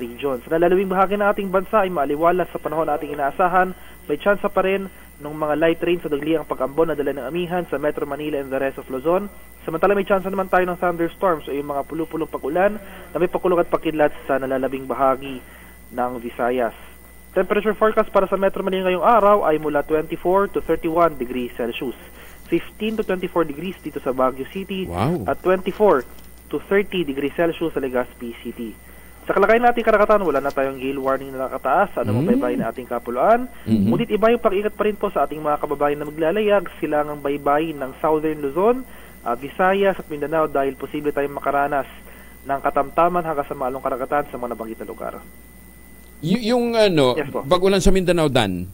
region. Sa nalalawing bahagi ng ating bansa ay maaliwalas sa panahon na ating inaasahan. May tsansa pa rin ng mga light rain sa dagliang pag-ambon na dala ng amihan sa Metro Manila and the rest of Luzon. Samantala may tsansa naman tayo ng thunderstorms o yung mga pulupulong pag-ulan na may pakulog at pakidlat sa nalalabing bahagi ng Visayas. Temperature forecast para sa Metro Manila ngayong araw ay mula 24 to 31 degrees Celsius. 15 to 24 degrees dito sa Baguio City. Wow. At 24 to 30 degrees Celsius sa Legazpi City. Sa kalagayan natin karagatan, wala na tayong gale warning na nakataas sa anumang baybayin na ating kapuluan. Ngunit iba yung pag-ingat pa rin po sa ating mga kababayan na maglalayag silangang baybayin ng Southern Luzon, Visayas at Mindanao dahil posible tayong makaranas ng katamtaman hanggang sa maalong karagatan sa mga nabanggit na lugar. Yung pag-ulan sa Mindanao, Dan?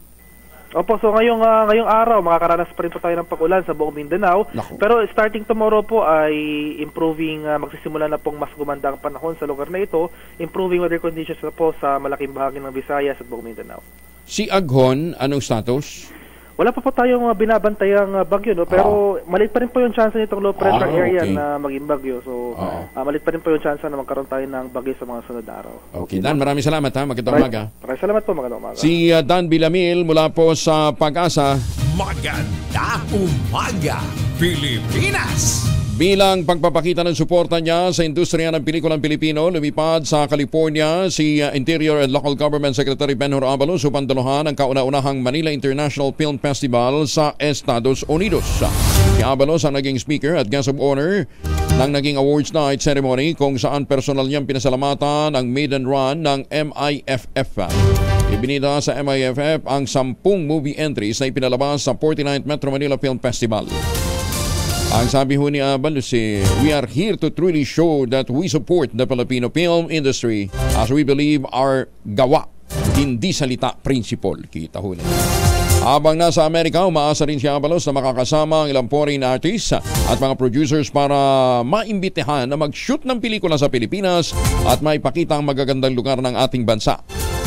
Opo, so ngayong araw, makakaranas pa rin po tayo ng pag-ulan sa buong Mindanao. Naku. Pero starting tomorrow po ay improving, magsisimula na pong mas gumanda ang panahon sa lugar na ito. Improving weather conditions na po sa malaking bahagi ng Visayas at buong Mindanao. Si Aghon, anong status? Wala pa po tayong binabantayang bagyo, no? Pero maliit pa rin po yung chance nitong low pressure area na maging bagyo. So, maliit pa rin po yung chance na magkaroon tayo ng bagyo sa mga sunod na araw. Okay, Dan, maraming salamat ha. Magandang umaga. Maraming salamat po, magandang umaga. Si Dan Villamil mula po sa Pag-asa. Magandang umaga, Pilipinas! Bilang pagpapakita ng suporta niya sa industriya ng pelikulang Pilipino, lumipad sa California si Interior and Local Government Secretary Benhur Abalos upang daluhan ang kauna-unahang Manila International Film Festival sa Estados Unidos. Si Abalos ang naging speaker at guest of honor ng naging awards night ceremony kung saan personal niyang pinasalamatan ang maiden run ng MIFF. Ibinida sa MIFF ang 10 movie entries na ipinalabas sa 49th Metro Manila Film Festival. Ang sabi ho ni Abalos, we are here to truly show that we support the Filipino film industry as we believe our gawa, hindi salita, principle. Kita ho nila. Habang nasa Amerika, umaasa rin si Abalos na makakasama ang ilang foreign artists at mga producers para maimbitehan na mag-shoot ng pelikula sa Pilipinas at maipakita ang magagandang lugar ng ating bansa.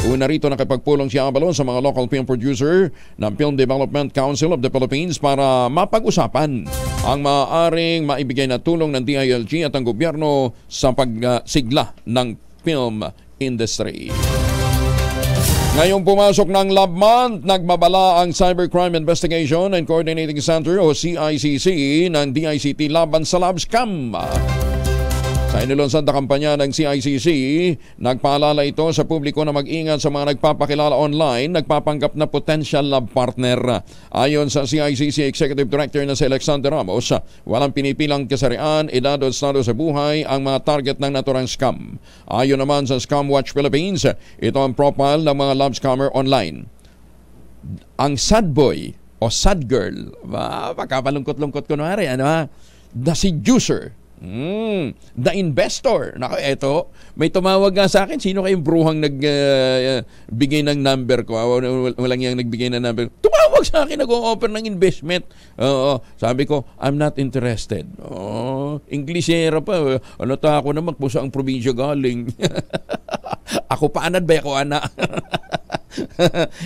Una rito nakipagpulong si Abalos sa mga local film producer ng Film Development Council of the Philippines para mapag-usapan ang maaaring maibigay na tulong ng DILG at ang gobyerno sa pagsigla ng film industry. Ngayong pumasok ng Love Month, nagmabala ang Cybercrime Investigation and Coordinating Center o CICC ng DICT laban sa love scam. Sa inilunsad na kampanya ng CICC, nagpaalala ito sa publiko na mag-ingat sa mga nagpapakilala online, nagpapanggap na potential love partner. Ayon sa CICC Executive Director na si Alexander Ramos, walang pinipilang kasarian, edad o estado sa buhay ang mga target ng naturang scam. Ayon naman sa Scam Watch Philippines, ito ang profile ng mga love scammer online. Ang sad boy o sad girl, pagkapalungkot-lungkot kunwari, the seducer, the investor. Nako, eto, may tumawag nga sa akin. Sino kayong bruhang nagbigay ng number ko? Walang yung nagbigay ng number. Tumawag sa akin, nag-o-offer ng investment. Sabi ko, I'm not interested. Englishera pa. Ano ta ako naman kung saan probinsya galing. Ako pa anad ba? Ako ana.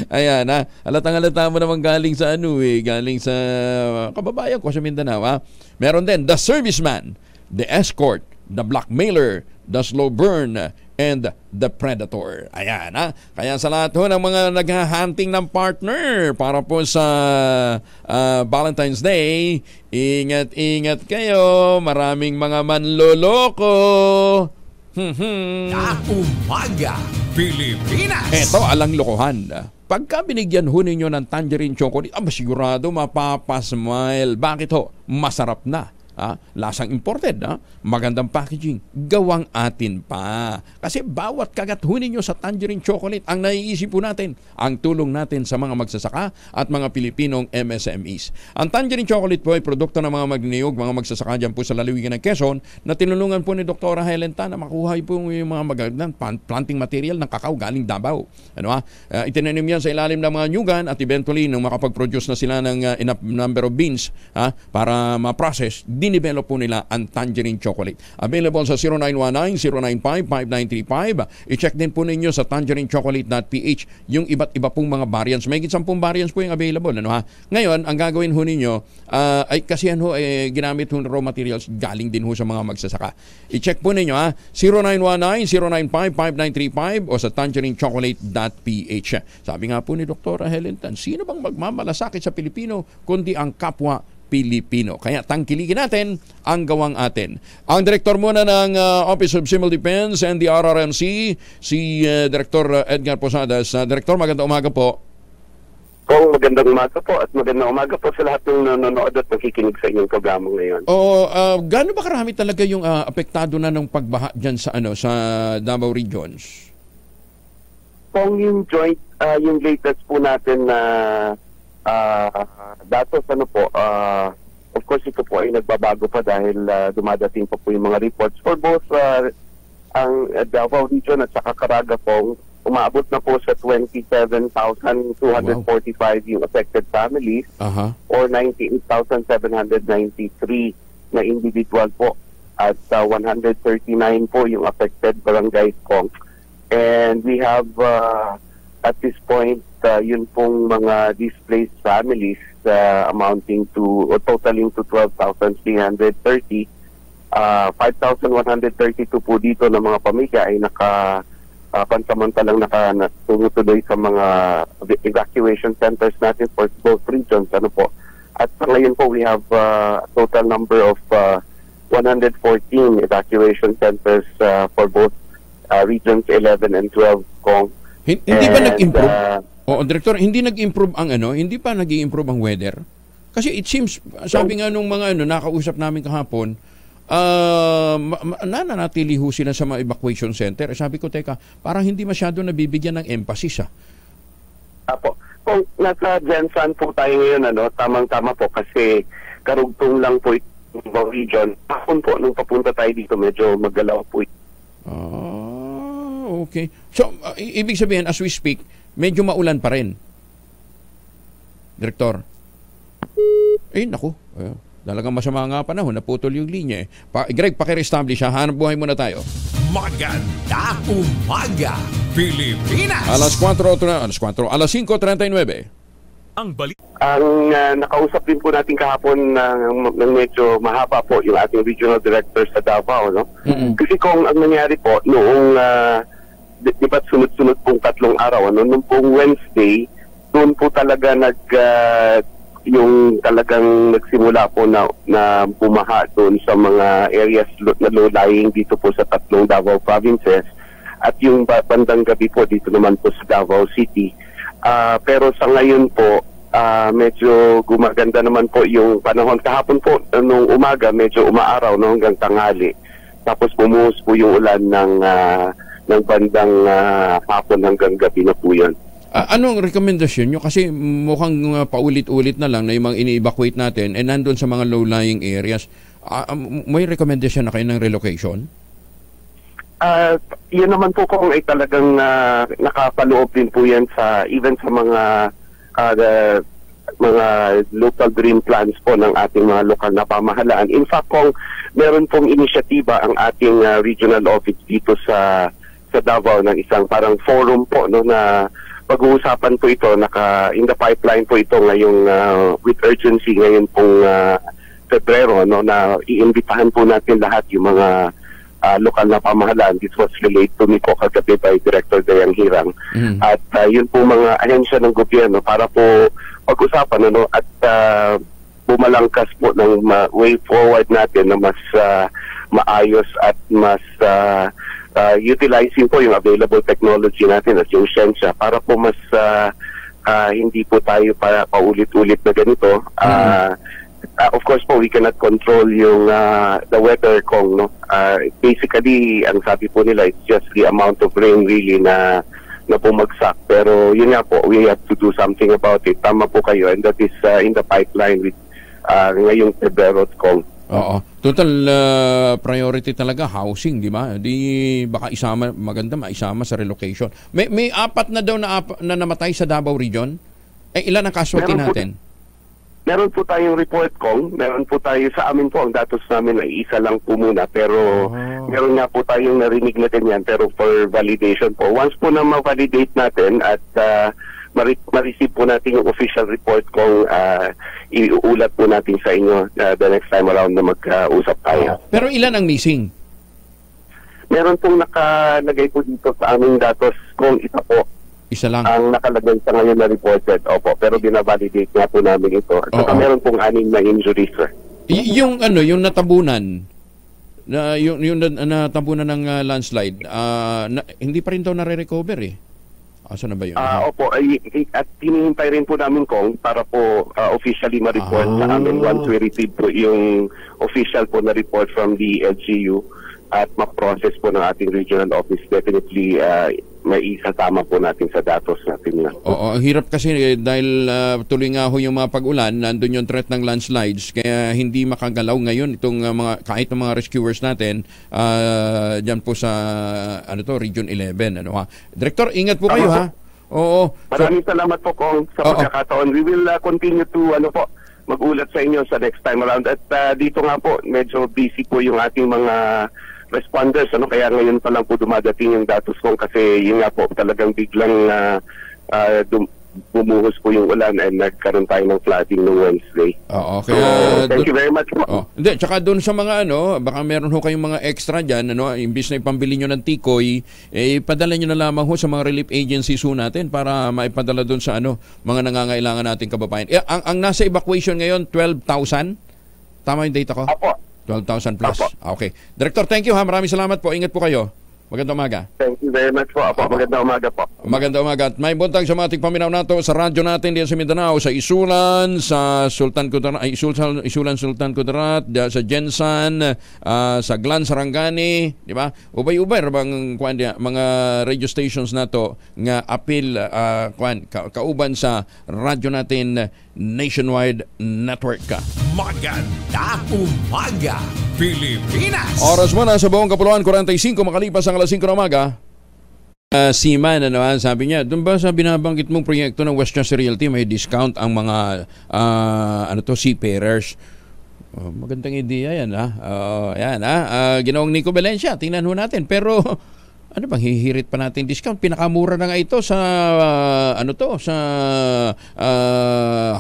Ayan ha. Halatang-halata mo naman galing sa galing sa kababayan ko sa Mindanao ha. Meron din, the serviceman, the escort, the blackmailer, the slow burn, and the predator. Ayan ha. Kaya sa lahat ho ng mga naghahunting ng partner para po sa Valentine's Day, ingat-ingat kayo. Maraming mga manloloko. Umaga, Pilipinas! Ito, alang lokohan. Pagka binigyan ho ninyo ng tangerine chocolate, sigurado mapapasmile. Bakit ho? Masarap na. Lasang imported, magandang packaging, gawang atin pa. Kasi bawat kagat ho ninyo sa tangerine chocolate, ang naiisip po natin, ang tulong natin sa mga magsasaka at mga Pilipinong MSMEs. Ang tangerine chocolate po ay produkto ng mga magniniyog, mga magsasaka dyan po sa lalawigan ng Quezon, na tinulungan po ni Dr. Helen Tan na makuha po yung mga magandang planting material ng kakao galing Davao. Itinanim yan sa ilalim ng mga nyugan at eventually nung makapag-produce na sila ng enough number of beans para ma-process, dinevelop po nila ang tangerine chocolate. Available sa 0919-095-5935. I-check din po ninyo sa tangerinechocolate.ph yung iba't iba pong mga variants. May 10 variants po yung available. Ngayon, ang gagawin ho ninyo, ay kasi ginamit ho raw materials galing din ho sa mga magsasaka. I-check po ninyo 0919-095-5935 o sa tangerinechocolate.ph. Sabi nga po ni Dr. Helen Tan, sino bang magmamalasakit sa Pilipino kundi ang kapwa Pilipino. Kaya tangkilikin natin ang gawang atin. Ang direktor muna ng Office of Civil Defense and the RRMC, si Director Edgar Posadas. Director, magandang umaga po. Magandang umaga po at magandang umaga po sa lahat ng nanonood at nakikinig sa inyong programa ngayon. Gaano ba karami talaga yung apektado na ng pagbaha dyan sa Davao Regions? Yung joint, yung latest po natin na datos, of course ito po ay nagbabago pa dahil dumadating pa po yung mga reports for both ang Davao Region at saka Caraga po. Umaabot na po sa 27,245 yung affected families or 98,793 na individual po at 139 po yung affected barangays po. And we have at this point yun pong mga displaced families amounting to or totaling to 12,330. 5,132 po dito na mga pamilya ay pansamantalang tumutuloy sa mga evacuation centers natin for both regions. At sa ngayon po, we have a total number of 114 evacuation centers for both regions 11 and 12. Hindi ba nag-improve? Director, hindi nag-improve ang hindi pa nag-i-improve ang weather? Kasi it seems, sabi nga nung mga nakausap namin kahapon, nananatili ho sila sa mga evacuation center. Sabi ko, teka, parang hindi masyado nabibigyan ng emphasis. Apo. Kung nasa Jensan po tayo ngayon, tamang-tama po kasi karugtong lang po itong region. Hapon po, nung papunta tayo dito, medyo maggalaw po. Okay. So, ibig sabihin, as we speak, medyo maulan pa rin. Direktor. Naku. Talagang masama nga panahon, naputol yung linya. Greg, paki-reestablish ha. Hanap buhay muna tayo. Maganda umaga, Pilipinas! Alas 5:39. Ang balik. Ang nakausap din po natin kahapon ng medyo mahaba po yung ating regional director sa Davao. Kasi kung ang nangyari po, noong di ba sunod-sunod pong 3 araw, noong pong Wednesday, doon po talaga yung talagang nagsimula po na bumaha doon sa mga areas na low-lying dito po sa 3 Davao provinces at yung bandang gabi po dito naman po sa Davao City. Pero sa ngayon po, medyo gumaganda naman po yung panahon. Kahapon po, nung umaga, medyo umaaraw hanggang tanghali. Tapos bumuhos po yung ulan ng bandang hapon hanggang gabi na po yun. Anong rekomendasyon nyo? Kasi mukhang paulit-ulit na lang na yung mga ini-evacuate natin nandun sa mga low-lying areas. May rekomendasyon na kayo ng relocation? Yun naman po kung ay talagang nakapaloob din po yan even sa mga local green plans po ng ating mga lokal na pamahalaan. In fact, kung meron pong inisyatiba ang ating regional office dito sa Davao ng isang parang forum po na pag-uusapan po ito, in the pipeline po ito ngayong with urgency ngayon pong Pebrero, na iimbitahan po natin lahat yung mga lokal na pamahalaan. This was relayed to me po kagabi by Director Dayang Hirang. At yun po mga ahensya ng gobyerno para po pag-usapan at bumalangkas po ng way forward natin na mas maayos at mas utilizing po yung available technology natin at yung siyensya para po mas hindi po tayo paulit-ulit na ganito. Of course po, we cannot control yung the weather basically, ang sabi po nila, it's just the amount of rain really na bumagsak. Pero yun nga po, we have to do something about it. Tama po kayo, and that is in the pipeline with ngayong Pebrero Kong. Oo. Total priority talaga housing, di ba? Di baka maganda maisama sa relocation. May 4 na daw na namatay sa Davao Region. Ilan ang casualty natin? Meron po tayong report, Kong. Meron po tayo sa amin po. Ang datos namin ay isa lang po muna. Pero meron nga po tayong narinig na ganyan. Pero for validation po. Once po na ma-validate natin at ma-receive po natin yung official report kung iuulat po natin sa inyo the next time around na mag-usap tayo. Pero ilan ang missing? Meron pong nakalagay po dito sa aming datos kung isa po. Isa lang. Ang nakalagay sa ngayon na reported, opo. Pero binavalidate nga po namin ito. At saka meron pong 6 na injuries, sir. Yung natabunan, yung natabunan ng landslide, hindi pa rin daw nare-recover eh. Asa na ba yun? Opo, at hinihintay rin po namin para po officially ma-report sa amin once we receive po yung official po na report from the LGU at ma-process po ng ating regional office. Definitely may isasama po natin sa datos natin yan. Oo, ang hirap kasi dahil tuloy nga ho yung mga pag-ulan, nandun yung threat ng landslides, kaya hindi makagalaw ngayon itong kahit ng mga rescuers natin dyan po sa Region 11. Director, ingat po kayo ha. Oo. Maraming salamat po kung sa pagkakataon. We will continue to mag-ulat sa inyo sa next time around. At dito nga po, medyo busy po yung ating mga responders, kaya ngayon pa lang po dumadating yung datos kong kasi yun nga po talagang biglang bumuhos po yung ulan and nagkaroon tayo ng flooding noong Wednesday. Oo, kaya thank you very much po. Hindi, tsaka doon sa mga baka meron ho kayong mga extra dyan, imbis na ipambili nyo ng tikoy, ipadala nyo na lamang ho sa mga relief agencies ho natin para maipadala doon sa mga nangangailangan nating kababayan. Ang nasa evacuation ngayon, 12,000? Tama yung data ko? Apo. 12,000 plus. Okay. Director, thank you ha. Maraming salamat po. Ingat po kayo. Magandang umaga. Thank you very much po. Magandang umaga po. Magandang umaga. At may buntag sa mga tigpaminaw nato sa radyo natin diyan sa Mindanao, sa Isulan, sa Sultan Kudarat, Isulan Sultan Kudarat, sa Jensan, sa Glan Sarangani, di ba? Ubay-ubay bang mga radio stations nato nga appeal kauban sa radyo natin nationwide network ka. Maganda umaga, Pilipinas! Oras mo na sa buong Kapuluan, 45 makalipas ang alas 5 ng umaga. Seaman, sabi niya, doon ba sa binabanggit mong proyekto ng Westchester Realty may discount ang mga seafarers? Magandang idea yan ginawang Nico Valencia, tingnan ho natin. Pero ano bang hihirit pa natin discount? Pinakamura na nga ito sa sa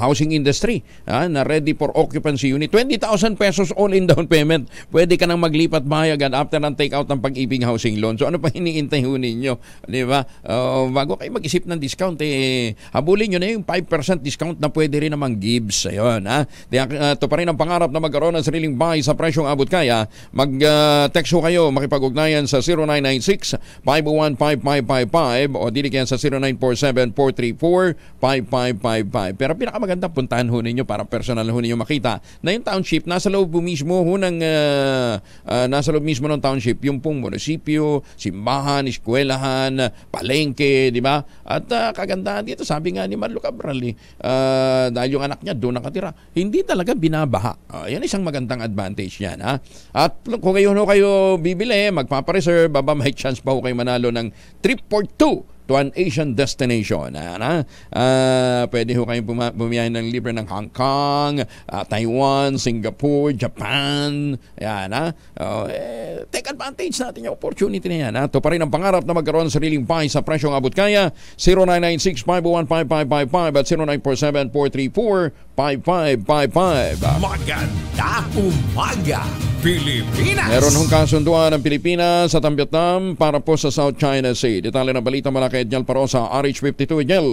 housing industry na ready for occupancy unit. 20,000 pesos all in down payment. Pwede ka nang maglipat bahay agad after ng take out ng Pag-ibig housing loan. So ano pa hiniintay ho ninyo? Di ba? Bago kayo mag-isip ng discount, habulin nyo na yung 5% discount na pwede rin namang gives. Ayun, ito pa rin ang pangarap na magkaroon ng sariling bahay sa presyong abot kaya. Mag-text ho kayo, makipag-ugnayan sa 0996 501-5555 o dili kaya sa 0947-434-5555. Pero pinakamaganda, puntahan ho ninyo para personal ho ninyo makita na yung township nasa loob mismo ho ng township, yung pong munisipyo, simbahan, eskwelahan, palengke, di ba? At kagandahan dito, sabi nga ni Marlo Cabral, dahil yung anak niya doon nakatira, hindi talaga binabaha. Yan isang magandang advantage yan. At kung kayo bibili, magpapareserve, may chance pa ho kayo manalo ng trip for 2 to an Asian destination. Pwede ho kayong bumiyahin ng libre ng Hong Kong, Taiwan, Singapore, Japan. Take advantage natin yung opportunity na yan. Ito pa rin ang pangarap na magkaroon ng sariling bahay sa presyong abot kaya. 0996-501-5555 at 0947-434-5555. Maganda umaga, Pilipinas! Meron hong kasunduan ng Pilipinas at ang Vietnam para po sa South China Sea. Detalye ng balita mula kay Edgel Parosa, RH52. Edgel.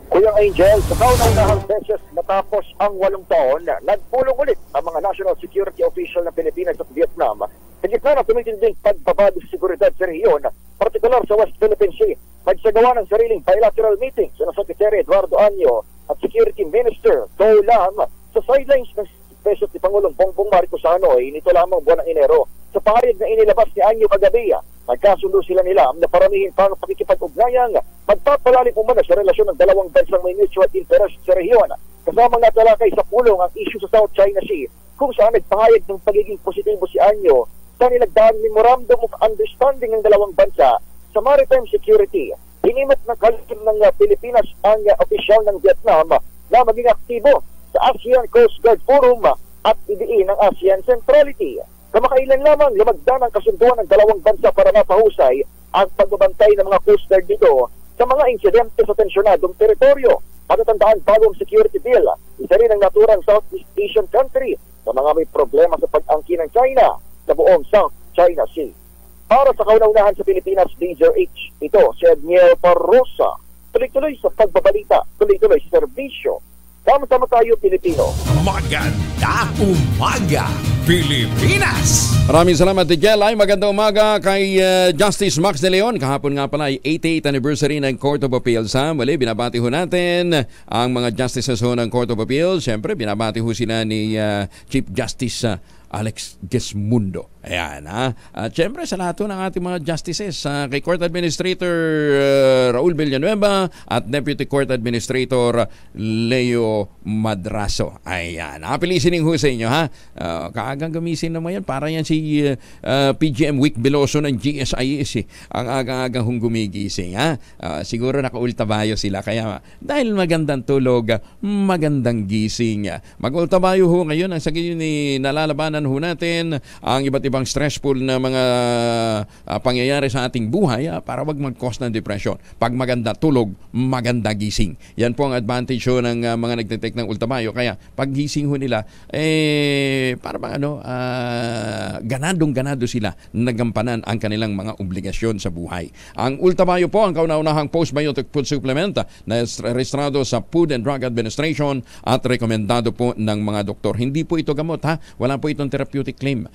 Kuya Angel, sa kaunang beses matapos ang 8 taon, nagpulong ulit ang mga national security official ng Pilipinas at Vietnam sa gitna ng tumitinding pagbabado sa seguridad sa rehiyon, partikular sa West Philippine Sea. Nagsagawa ng sariling bilateral meeting sa Secretary Eduardo Anyo at Security Minister Do Lam sa sidelines ng Special ni Pangulong Bongbong Marcos Anoy nito lamang buwan ng Enero. Sa pahayag na inilabas ni Anyo kagabi, nagkasundo sila nila na paramihin pang pakikipag-ugnayang magpapalalim umano sa relasyon ng dalawang bansang may mutual interest sa rehiyon. Kasamang natalakay sa pulong ang issue sa South China Sea kung saan nagpahayag ng pagiging positibo si Anyo sa nilagdaang Memorandum of Understanding ng dalawang bansa sa maritime security. Hinimok ng kalihim ng Pilipinas ang opisyal ng Vietnam na maging aktibo sa ASEAN Coast Guard Forum at idiin ng ASEAN Centrality. Kamakailan lamang lumagda ng kasunduan ng dalawang bansa para mapahusay ang pagbabantay ng mga Coast Guard dito sa mga insidente sa tensyonadong teritoryo. Patatandaan bagong security bill, isa rin ang naturang Southeast Asian country sa mga may problema sa pag-angkin ng China sa buong South China Sea. Para sa kauna-unahan sa Pilipinas, DZRH, ito si Edniel Parrosa. Tuloy-tuloy sa pagbabalita, tuloy-tuloy sa serbisyo. Sama-sama tayo, Pilipino. Maganda umaga, Pilipinas! Maraming salamat, Tigel. Ay, magandang umaga kay Justice Max De Leon. Kahapon nga pala ay 88th anniversary ng Court of Appeals. Muli, binabati ho natin ang mga justices ho ng Court of Appeals. Siyempre, binabati ho sila ni Chief Justice Alex Gesmundo. Ayan, ha? At syempre sa lahat ng ating mga justices, kay Court Administrator Raul Villanueva at Deputy Court Administrator Leo Madraso. Ayan, happy listening ho sa inyo, ha? Kaagang gamisin naman yan. Para yan si PGM Wick Veloso ng GSIS. Ang aga-agang hong gumigising, ha? Siguro naka-ultabayo sila. Kaya dahil magandang tulog, magandang gising. Mag-ultabayo ho ngayon ang sagay ni nalalabanan ho natin ang iba't ibang stressful na mga pangyayari sa ating buhay para wag mag-cause ng depression. Pag maganda tulog, maganda gising. Yan po ang advantage ho ng mga nagtitake ng ultamayo. Kaya pag gising ho nila, para bang ganadong-ganado sila nagampanan ang kanilang mga obligasyon sa buhay. Ang ultamayo po ang kauna-unahang postbiotic food supplement na rehistrado sa Food and Drug Administration at rekomendado po ng mga doktor. Hindi po ito gamot, ha? Wala po itong therapeutic claim.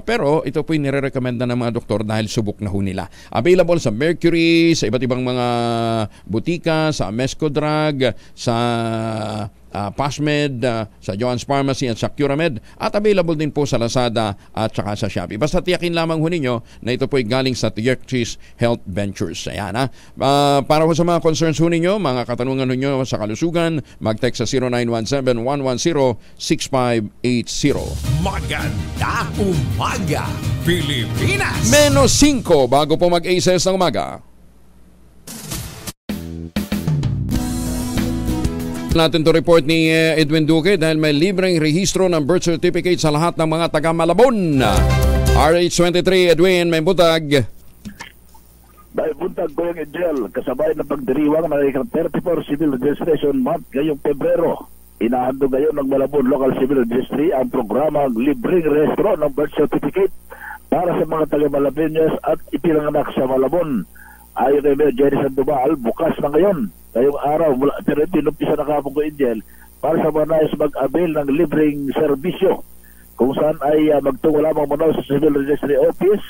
Pero ito po yung nire-recommenda ng mga doktor dahil subok na ho nila. Available sa Mercury, sa iba't ibang mga butika, sa Mesco Drug, sa Pasmed, sa Joan's Pharmacy at sa Curamed, at available din po sa Lazada at saka sa Shopee. Basta tiyakin lamang ho ninyo na ito po ay galing sa Tiexis Health Ventures. Ayan, ha? Para ho sa mga concerns ho ninyo, mga katanungan ho ninyo sa kalusugan, mag-text sa 0917-110-6580. Maganda umaga, Pilipinas! -5 bago po mag-aces ng umaga. Natin to report ni Edwin Duque dahil may libreng rehistro ng birth certificate sa lahat ng mga taga-Malabon. RH23, Edwin, may butag. Dahil buntag ko yung Angel, kasabay ng pagdiriwang ng 34 Civil Registration Month ngayong Pebrero. Inahandog ngayon ng Malabon Local Civil Registry ang programang libreng rehistro ng birth certificate para sa mga taga-Malabeñas at ipinanganak sa Malabon. Ayon kay Mayor Jenny Sandoval, bukas na ngayon, ngayong araw, pero tinumpisa na kapong ko, Angel, para sa mga nais mag-avail ng libreng serbisyo, kung saan ay magtungo lamang muna sa Civil Registry Office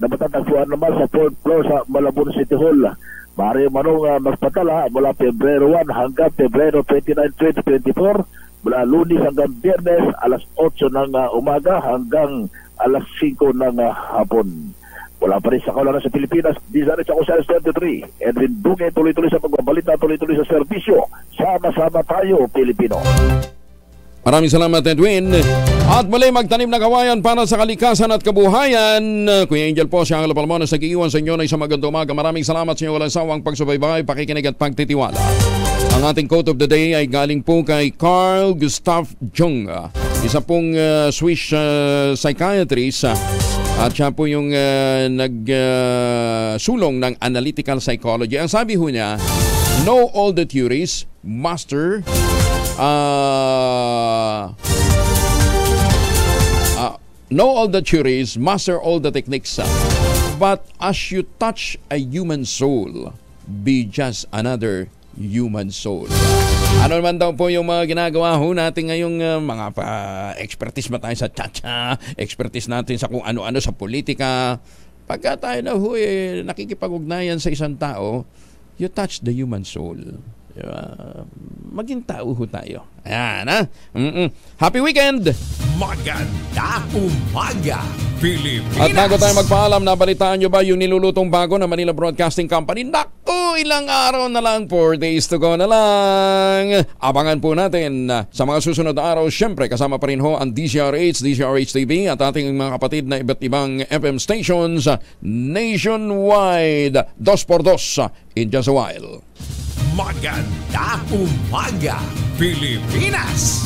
na matatagpuan naman sa 4th floor sa Malabon City Hall. Maaari manong magpatala mula Pebrero 1 hanggang Pebrero 29, 2024, mula Lunes hanggang Biyernes, alas 8 ng umaga hanggang alas 5 ng hapon. Wala pa rin sa kaulanan sa Pilipinas. DZRH ako sa S23. Edwin Duque, tuloy-tuloy sa pagbabalita, tuloy-tuloy sa serbisyo. Sama-sama tayo, Pilipino. Maraming salamat, Edwin. At muli magtanim ng kawayan para sa kalikasan at kabuhayan. Kuya Angel po, siya ang Lapalmones, nag-iiwan sa inyo na isang magandang umaga. Maraming salamat sa inyo walang sawang pagsubaybay, pakikinig at pagtitiwala. Ang ating quote of the day ay galing po kay Carl Gustav Jung, isa pong Swiss psychiatrist. At siya po yung nagsulong ng analytical psychology. Ang sabi ho niya, know all the theories, master know all the theories, master all the techniques. But as you touch a human soul, be just another human soul. Ano naman daw po yung mga ginagawa ho natin ngayong mga expertise ba tayo sa cha-cha, expertise natin sa kung ano-ano sa politika. Pagka tayo na ho nakikipag-ugnayan sa isang tao, you touch the human soul. Maging tao ho tayo. Ayan, ha? Happy weekend! Maganda umaga, Pilipinas! At bago tayo magpaalam, nabalitaan nyo ba yung nilulutong bago na Manila Broadcasting Company? Naku, ilang araw na lang, 4 days to go na lang. Abangan po natin sa mga susunod na araw. Siyempre, kasama pa rin ho ang DZRH, DZRH TV at ating mga kapatid na iba't ibang FM stations nationwide. 2x2 in just a while. Maganda umaga, Pilipinas!